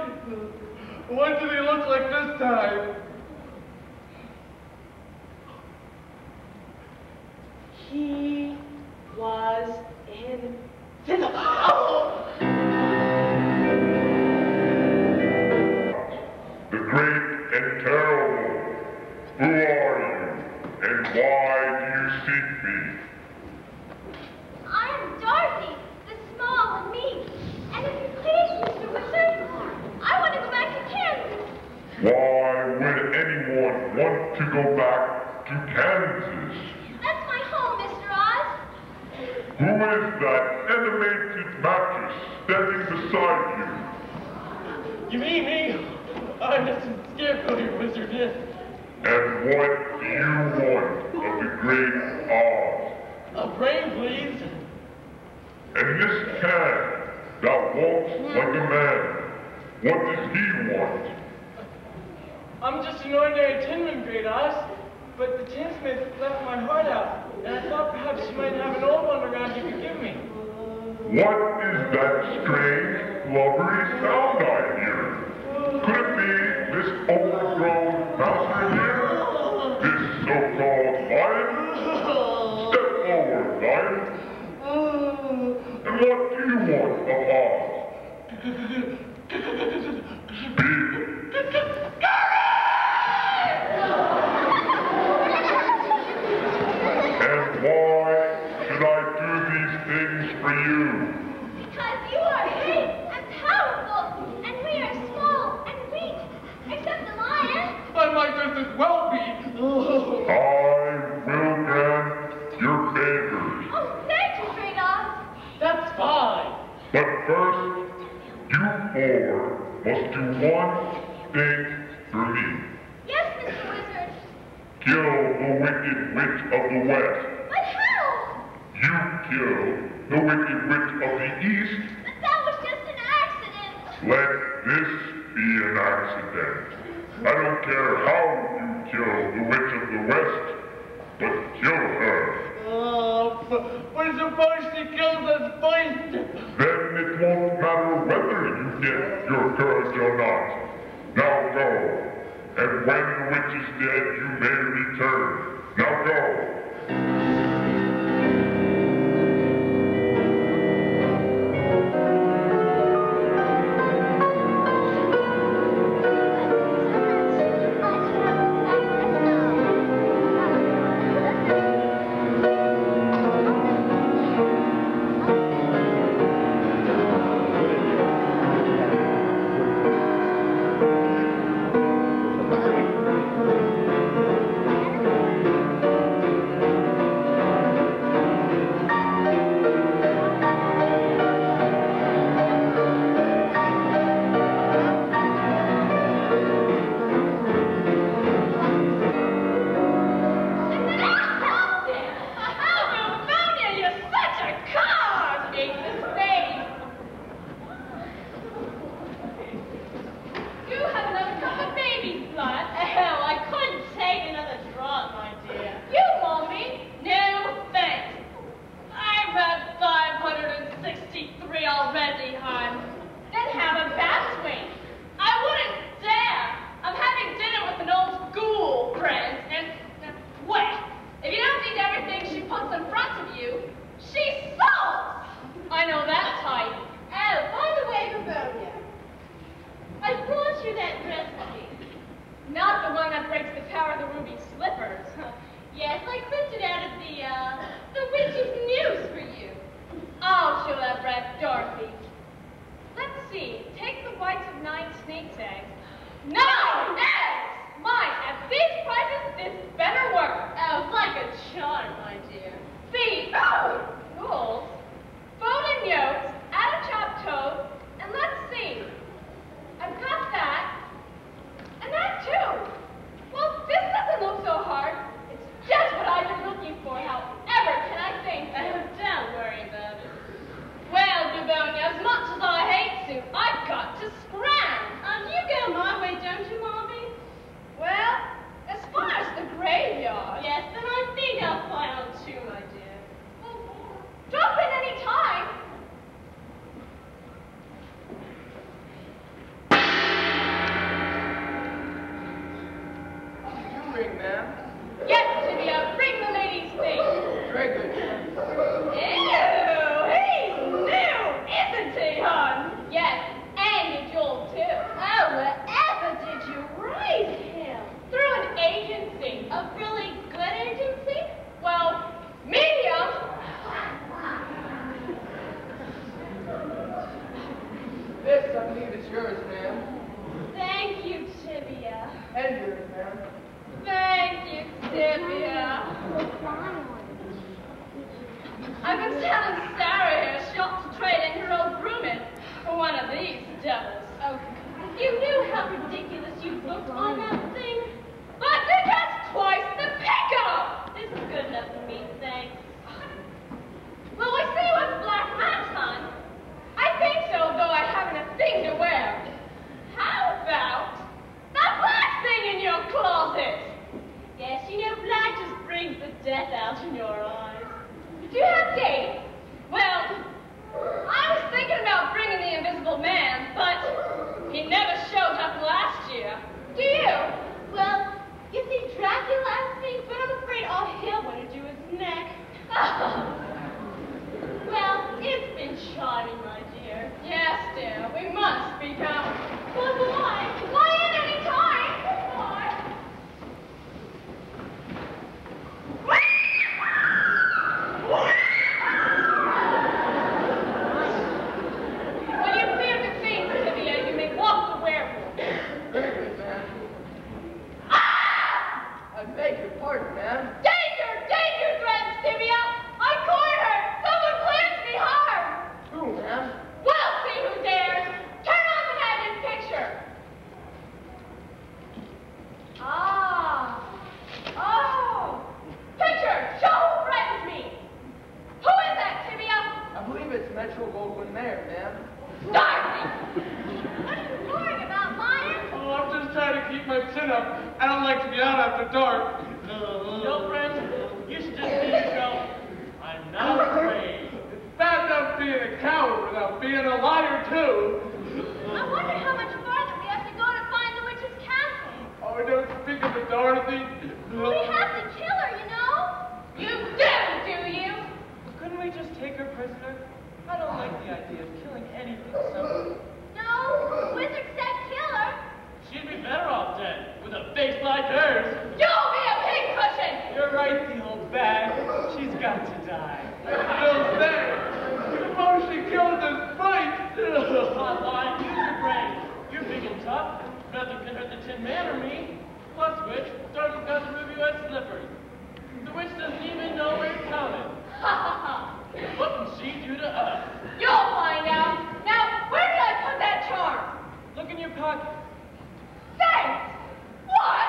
what did he look like this time? He was invisible. The great and terrible, who are you, and why do you seek me? I am Dorothy, the small and meek. And if you please, Mr. Wizard, I want to go back to Kansas. Why would anyone want to go back to Kansas? That's my home, Mr. Oz. Who is that animated mattress standing beside you? You mean me? I'm just Scarecrow, your wizard is. And what do you want of the great Oz? A brain, please. And this can that walks like a man, what does he want? I'm just an ordinary tinman, great Oz. But the tinsmith left my heart out, and I thought perhaps you might have an old What is that strange, blubbery sound I hear? Could it be this overgrown master here? This so-called lion? Step forward, lion. And what do you want of us? Speak. And why should I do these things for you? Because you are big and powerful, and we are small and weak, except the lion. I might just as well be. I will grant your favors. Oh, thank you, Stray Dog. That's fine. But first, you four must do one thing for me. Yes, Mr. Wizard. Kill the wicked witch of the west. But how? You kill the wicked witch of the east. But that was just an accident. Let this be an accident. I don't care how you kill the witch of the west, but kill her. We're supposed to kill the spice. Then it won't matter whether you get your courage or not. Now go. And when the witch is dead, you may return. Now go. Death out in your eyes. Do you have dates? Well, up. I don't like to be out after dark. No, friend, you should just be yourself. I'm not afraid. It's bad enough being a coward without being a liar, too. I wonder how much farther we have to go to find the witch's castle. Oh, don't speak of it, Dorothy. We have to kill her, you know? You do you? Couldn't we just take her prisoner? I don't like the idea of killing anything so... No, the wizard said kill her. She'd be better off dead, with a face like hers. You'll be a pincushion! You're right, the old bag. She's got to die. Still say, suppose she killed us fight. Not lying, use your brain. You're big and tough. Nothing can hurt the Tin Man or me. Plus which, Dorothy's got the ruby red slippers. The witch doesn't even know we're coming. Ha ha ha! What can she do to us? You'll find out. Now, where did I put that charm? Look in your pocket. Thanks! What?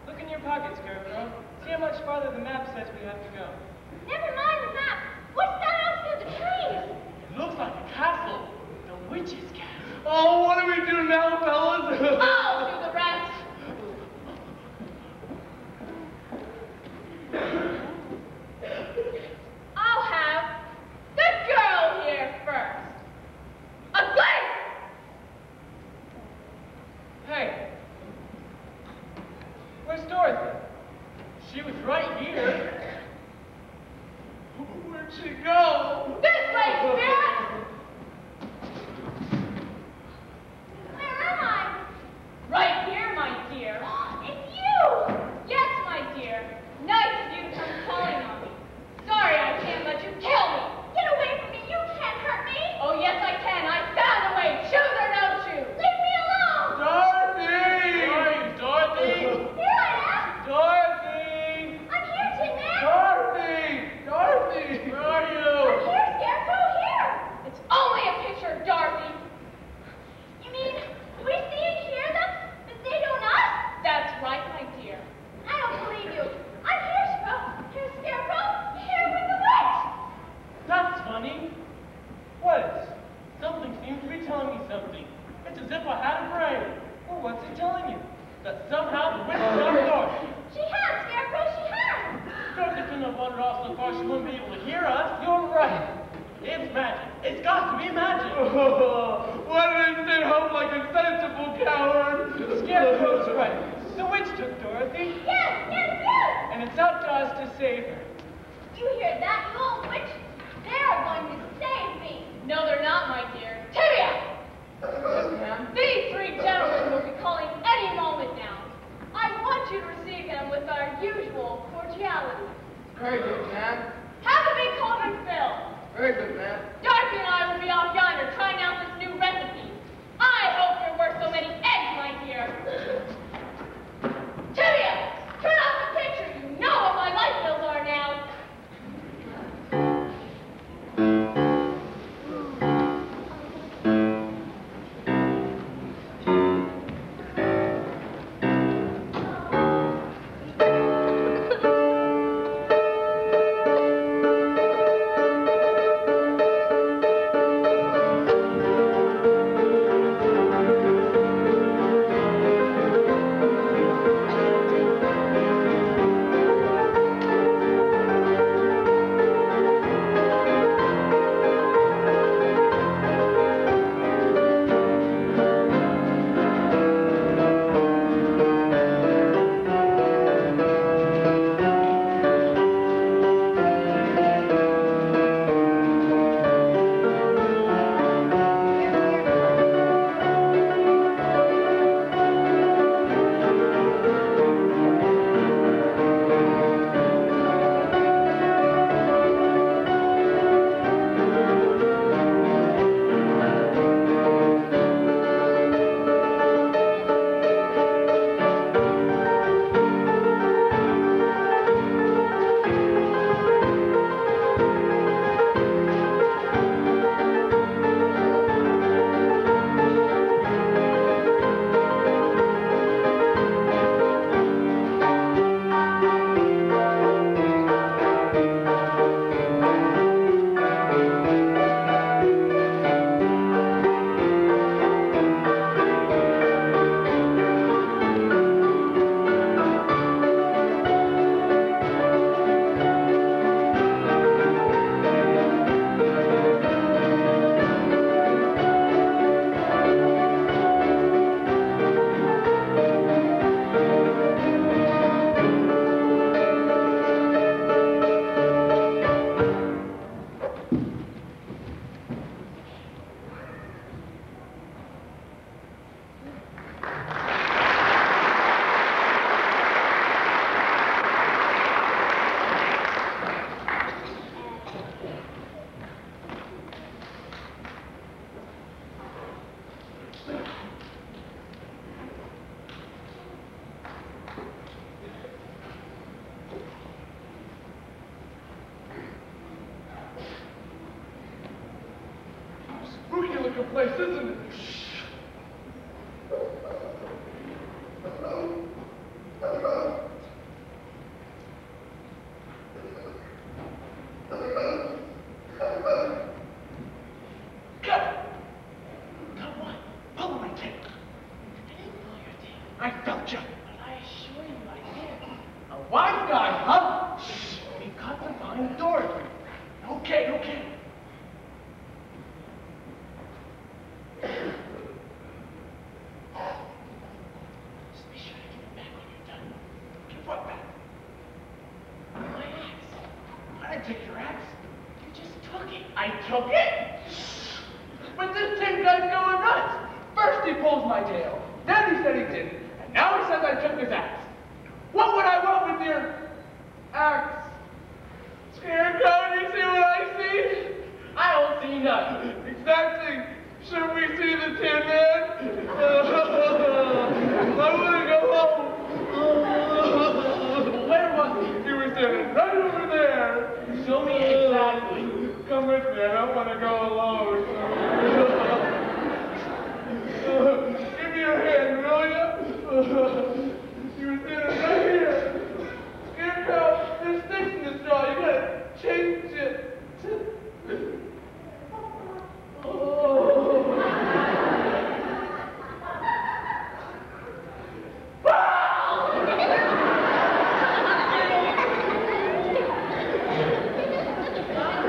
Look in your pocket, Scarecrow. See how much farther the map says we have to go. Never mind the map. What's that out through the trees? It looks like a castle. The witch's castle. Oh, what do we do now, fellas? I'll do the rest. I'll have the girl here first. A glade! Hey, where's Dorothy? She was right here. Where'd she go? This way, Spirit! Where am I? Right here, my dear. It's you! Yes, my dear. Nice of you to come calling on me. Sorry I can't let you kill me. Get away from me! You can't hurt me! Oh, yes, I can. I found a way. Shoes or no shoes. Leave me alone! Dorothy! Where are you, Dorothy? Here I am! Dorothy! I'm here, Tin Man! Dorothy! Dorothy! Where are I'm you? here, Scarecrow, here! It's only a picture of Dorothy. You mean we see and hear them, but they don't us? That's right, my dear. I don't believe you. I'm here, Scarecrow, here with the witch! That's funny. What is? Something seems to be telling me something. It's as if I had a brain. Well, what's it telling you? That somehow the witch is not Dorothy. She has, Scarecrow, she has! Dorothy couldn't have wandered off so far she wouldn't be able to hear us. You're right. It's magic. It's got to be magic. Why didn't they help like a sensible coward? Scarecrow's right. The witch took Dorothy, Yes! and it's up to us to save her. You hear that, you old witch? They're going to save me! No, they're not, my dear. Tibia! Yes, ma'am. These three gentlemen will be calling any moment now. I want you to receive them with our usual cordiality. Very good, ma'am. Have the big cauldron filled. Very good, ma'am. Dorothy and I will be off yonder trying out this new recipe. I hope you're worth so many eggs, my dear. Tibia, turn off the picture. You know what my light bills are now. magical place, isn't it? I felt you. But I assure you I did. A wise guy, huh? Shh. We've got to find Dorothy. Okay, okay. Just be sure to give it back when you're done. Give what back? My axe. I didn't take your axe. You just took it. I took it? Shh. But this tin guy's going nuts. First he pulls my tail. Then he said he didn't. And now he says I took his axe. What would I want with your axe? Scarecrow, do you see what I see? I don't see nothing. Exactly. Should we see the Tin Man? I want to go home. Where was he? He was standing right over there. Show me exactly. Come with me. I don't want to go alone. Give me your hand, will you? You were standing right here. Scarecrow, there's sticks in the straw. You gotta change it.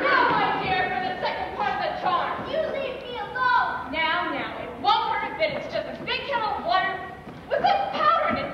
Now, my dear, for the second part of the charm. You leave me alone. Now, it won't hurt a bit. It's just a big kettle of water with some powder in it.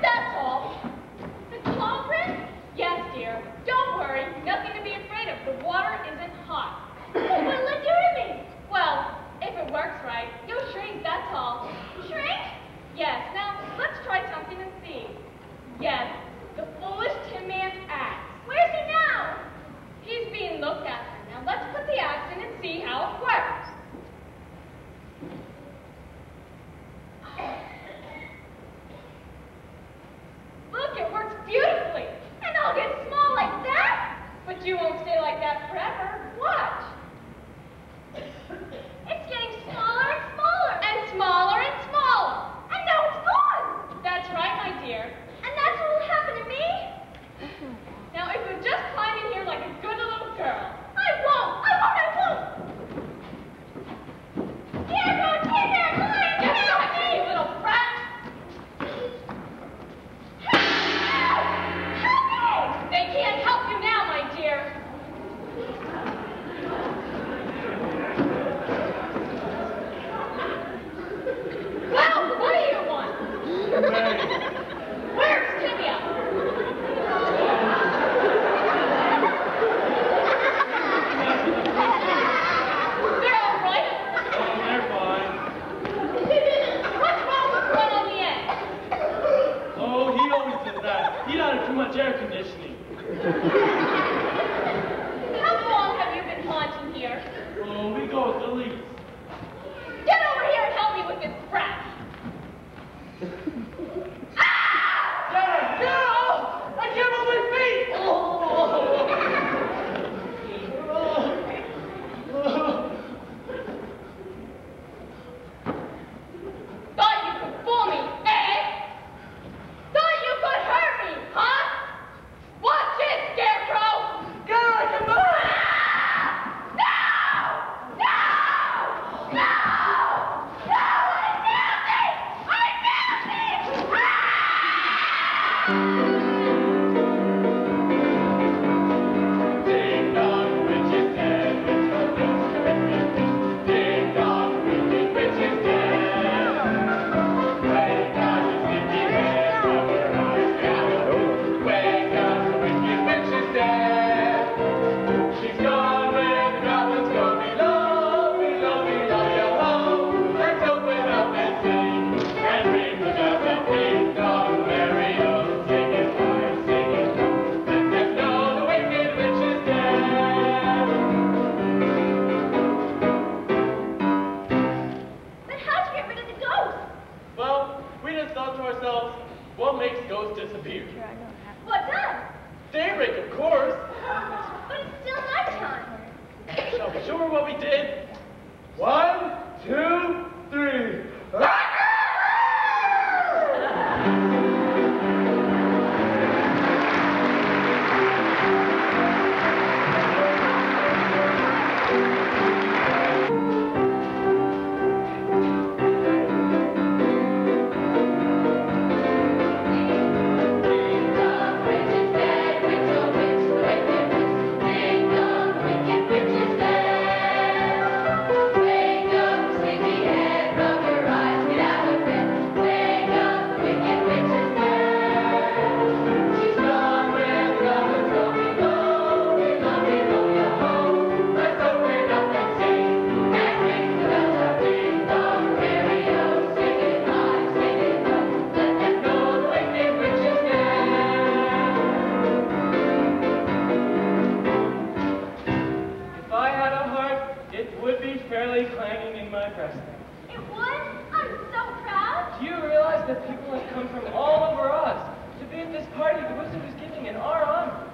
play clanging in my breast now. It would? I'm so proud. Do you realize that people have come from all over Oz to be at this party the wizard is giving in our honor?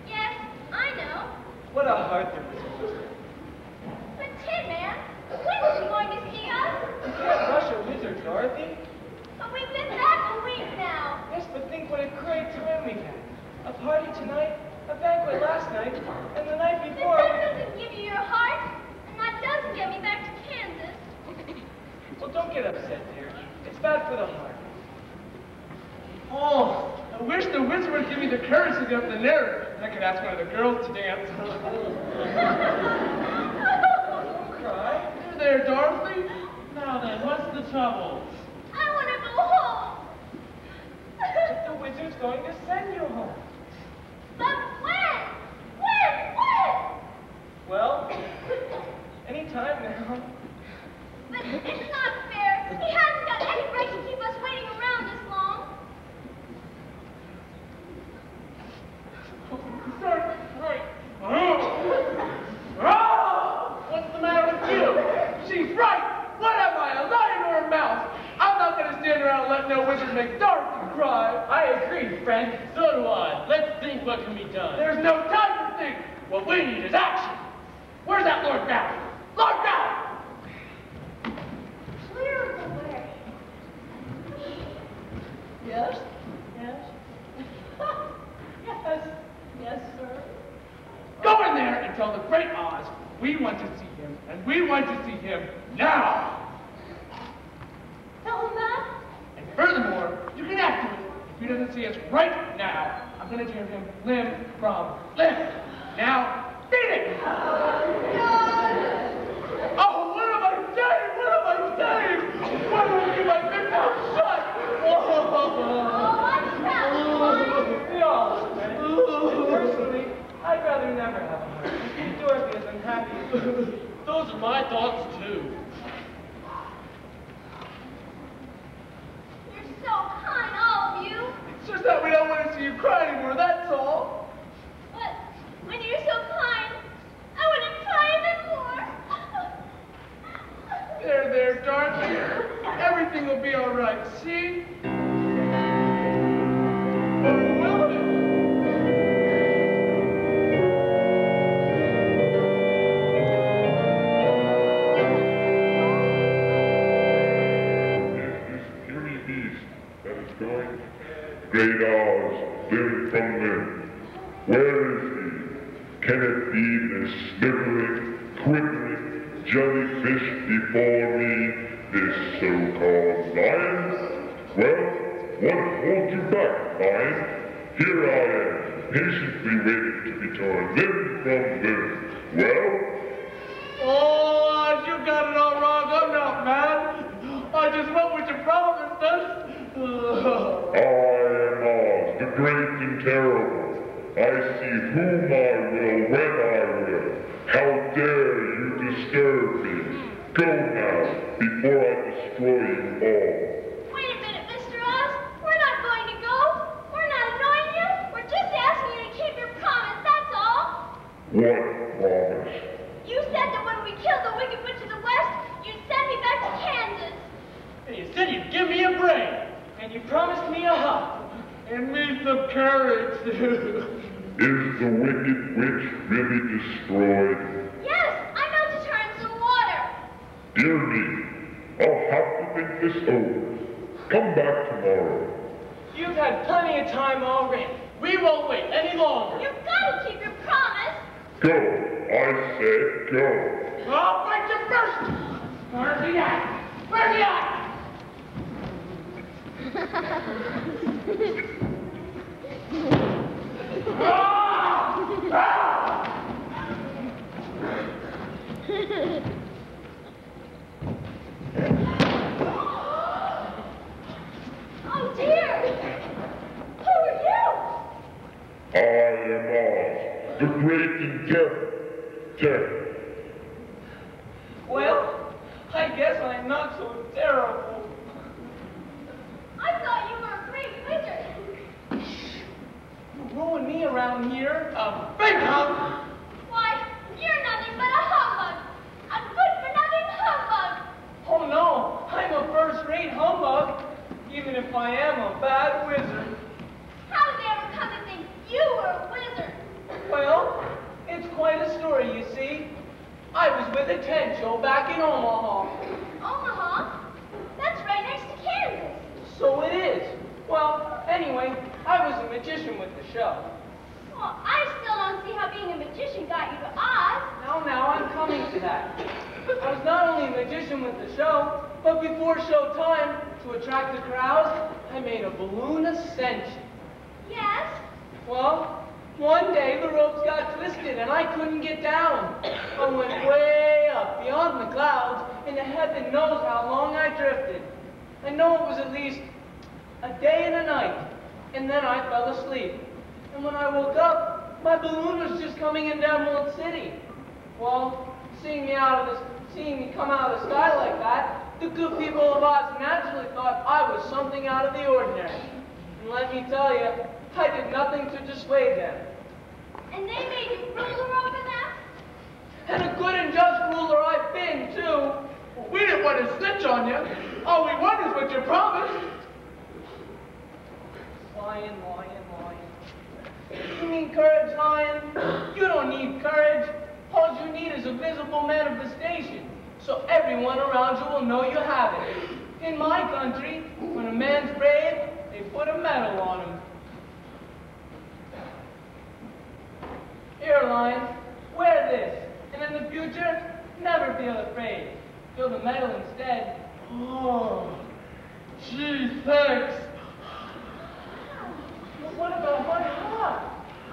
Yes, I know. What a heart the wizard was. But Tin Man, when is he going to see us? You can't rush a wizard, Dorothy. But we've been back a week now. Yes, but think what a great time we've had. A party tonight, a banquet last night, and the night But before. that doesn't give you your heart, and that doesn't get me back to Kansas. Well, don't get upset, dear. It's bad for the heart. Oh, I wish the wizard would give me the courage to get up the narrative, and I could ask one of the girls to dance. Don't cry. You there, Dorothy? Now then, what's the trouble? I want to go home. But the wizard's going to send you home. But when? When? Well, anytime now. But it's not fair. He hasn't got any right to keep us waiting around this long. Right. Oh! What's the matter with you? She's right. What am I, a lion or a mouse? I'm not going to stand around and let no wizard make Dorothy cry. I agree, friend. So do I. Let's think what can be done. There's no time to think. What we need is action. Where's that Lord Valley? Lord Valley! Clear the way. Yes? Yes? Yes. Yes, sir. Go in there and tell the great Oz we want to see him, and we want to see him now. Tell him that? And furthermore, you can act to it. If he doesn't see us right now, I'm going to tear him limb from limb. Now, beat it! Oh, what am I saying? What am I saying? Why don't you my big mouth shut? Oh, what's that, boy? We all are, friend. And personally, I'd rather never have a heart. And keep Dorothy as unhappy as you. Those are my thoughts, too. You're so kind, all of you. It's just that we don't want to see you cry anymore, that's all. But when you're so kind, I wouldn't cry even more. There, Dorothy. Everything will be all right, see? Or will it? Great Oz, limb from limb. Where is he? Can it be this sniveling, quivering jellyfish before me, this so-called lion? Well, what holds you back, lion? Here I am, patiently waiting to be torn limb from limb. Well? Oh, you got it all wrong. I'm not mad. I just went with your promised us. I am Oz, the great and terrible. I see whom I will when I will. How dare you disturb me? Go now, before I destroy you all. Wait a minute, Mr. Oz. We're not going to go. We're not annoying you. We're just asking you to keep your promise, that's all. What promise? You said that when we killed the Wicked Witch of the West, you'd send me back to Kansas. And you said you'd give me a brain. And you promised me a hug. And me some courage. Is the Wicked Witch really destroyed? Yes, I know to turn some water. Dear me, I'll have to think this over. Come back tomorrow. You've had plenty of time already. We won't wait any longer. You've got to keep your promise. Go, I said go. I'll fight you first. Where's he at? Where's he at? Oh dear! Who are you? I am Oz, the great and terrible. Well, I guess I'm not so terrible. I thought you were a great wizard. You ruin me around here. Big hug. Why, you're nothing but a humbug. A good-for-nothing I was with a tent show back in Omaha. Omaha? That's right next to Kansas. So it is. Well, anyway, I was a magician with the show. Well, I still don't see how being a magician got you to Oz. Now, I'm coming to that. I was not only a magician with the show, but before show time, to attract the crowds, I made a balloon ascension. Yes? Well, one day the ropes got twisted and I couldn't get down. I went way up beyond the clouds, and heaven knows how long I drifted. I know it was at least a day and a night, and then I fell asleep. And when I woke up, my balloon was just coming into Emerald City. Well, seeing me come out of the sky like that, the good people of Oz naturally thought I was something out of the ordinary. And let me tell you, I did nothing to dissuade them. And they made you ruler over them? And a good and just ruler I've been, too. Well, we didn't want to snitch on you. All we want is what you promised. Lion. You mean courage, Lion? You don't need courage. All you need is a visible manifestation, so everyone around you will know you have it. In my country, when a man's brave, they put a medal on him. Here, Lion, wear this, and in the future, never feel afraid. Feel the medal instead. Oh, gee, thanks. But what about my heart?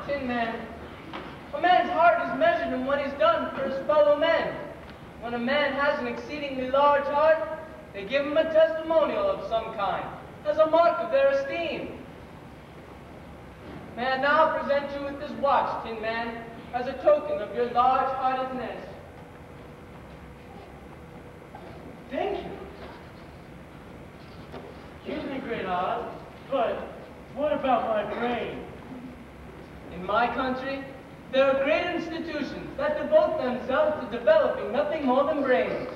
Tin Man, a man's heart is measured in what he's done for his fellow men. When a man has an exceedingly large heart, they give him a testimonial of some kind, as a mark of their esteem. May I now present you with this watch, Tin Man, as a token of your large-heartedness. Thank you. Excuse me, Great Oz, but what about my brain? In my country, there are great institutions that devote themselves to developing nothing more than brains.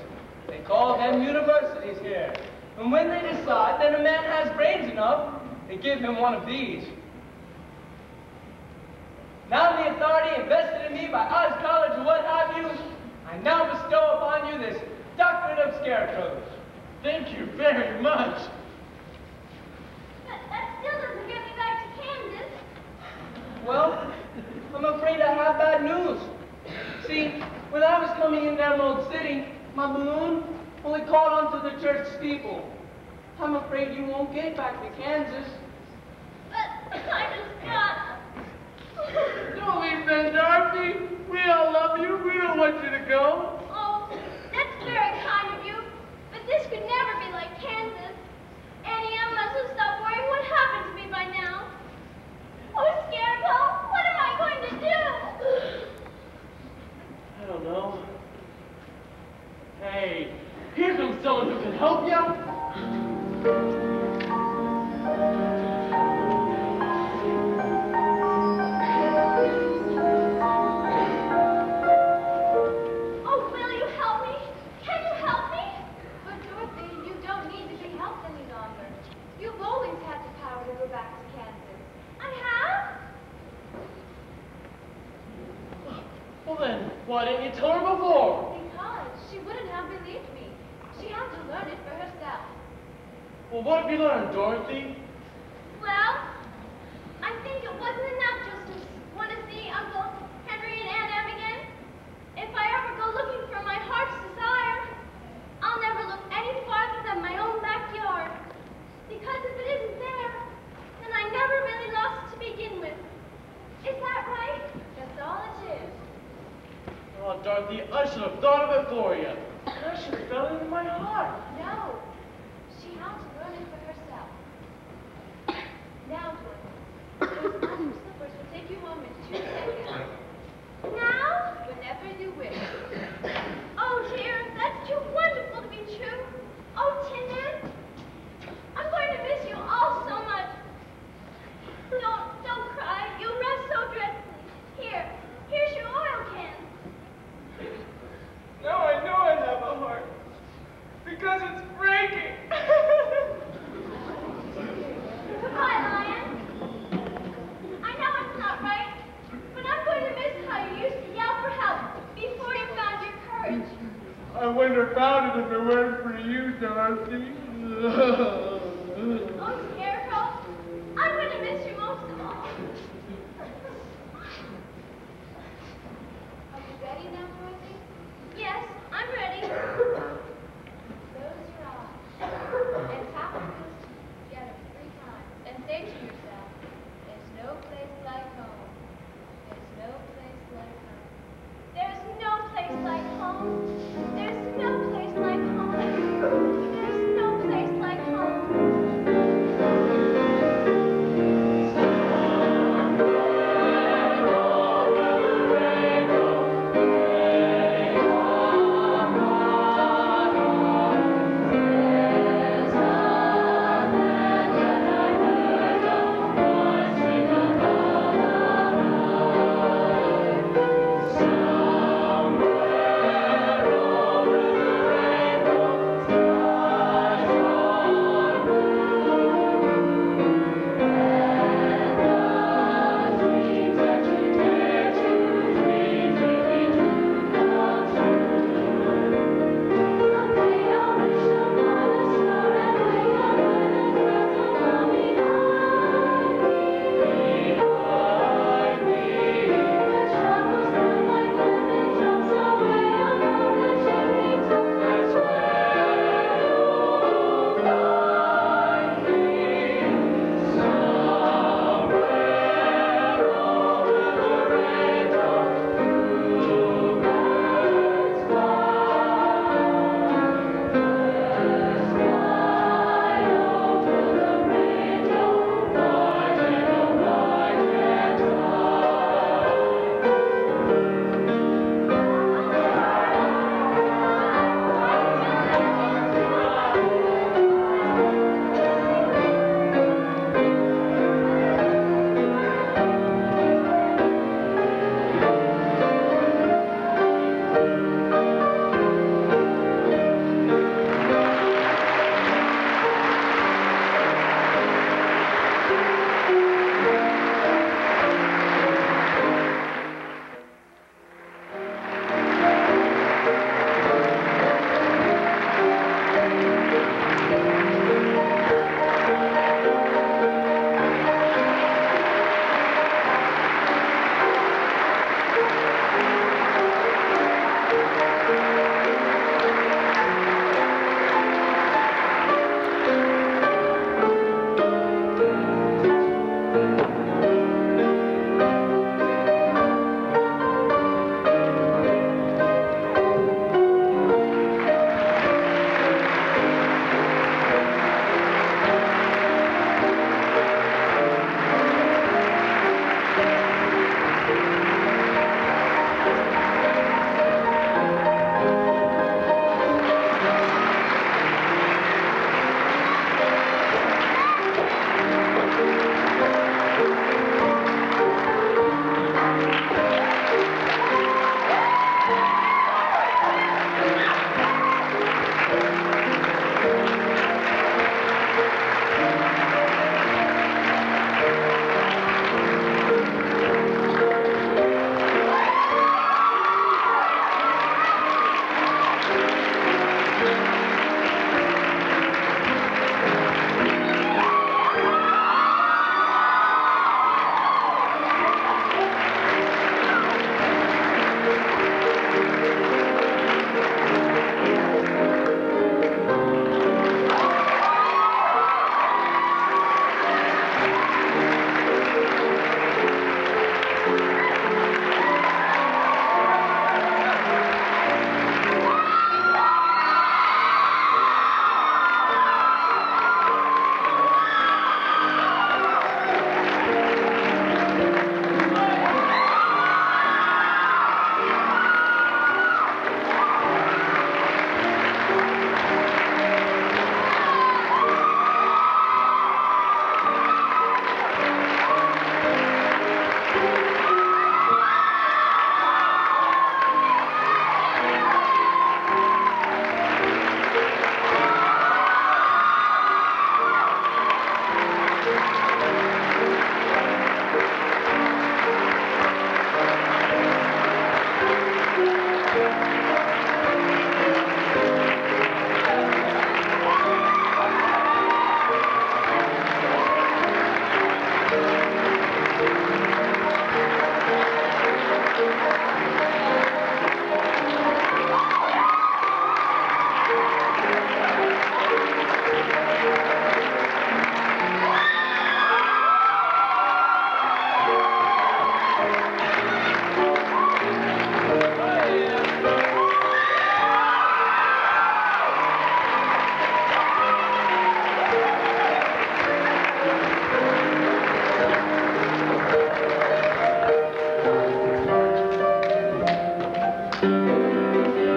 They call them universities here. And when they decide that a man has brains enough, they give him one of these. Now the authority invested in me by Oz College or what have you, I now bestow upon you this doctorate of scarecrows. Thank you very much. That still doesn't get me back to Kansas. Well, I'm afraid I have bad news. See, when I was coming into Emerald City, my balloon only caught onto the church steeple. I'm afraid you won't get back to Kansas. But I just got... Don't leave then, Dorothy. We all love you. We don't want you to go. Oh, that's very kind of you. But this could never be like Kansas. Annie M must have stopped worrying what happened to me by now. Oh, Scarecrow, what am I going to do? I don't know. Hey, here comes someone who can help you. Oh, will you help me? Can you help me? But Dorothy, you don't need to be helped any longer. You've always had the power to go back to Kansas. I have? Well then, why didn't you tell her before? Because she wouldn't have believed me. She had to learn it for herself. Well, what have you learned, Dorothy? Well, I think it wasn't enough just to want to see Uncle Henry and Aunt Em again. If I ever go looking for my heart's desire, I'll never look any farther than my own backyard. Because if it isn't there, then I never really lost it to begin with. Is that right? That's all it is. Oh, Dorothy, I should have thought of it for you. I should have felt it in my heart. No. She had to learn it for herself. Now, Dorothy, those awesome slippers will take you home in 2 seconds. Now? Whenever you wish. Oh, dear, that's too wonderful to be true. Oh, Tin Man, I'm going to miss you all so much. Don't cry. You rest so dreadfully. Here's your oil can. Now I know I have a heart. Because it's breaking. Goodbye, Lion. I know it's not right, but I'm going to miss how you used to yell for help before I wouldn't have found it if it weren't for you, Dorothy. Oh, Scarecrow, I'm going to miss you most of all. Are you ready now, Dorothy? Yes, I'm ready. Close your eyes and tap your fingers together 3 times and say to yourself, there's no place like home. There's no place like home. There's no place like home. There's no place like home. There's no place like home. Rainbow, rainbow, Thank you.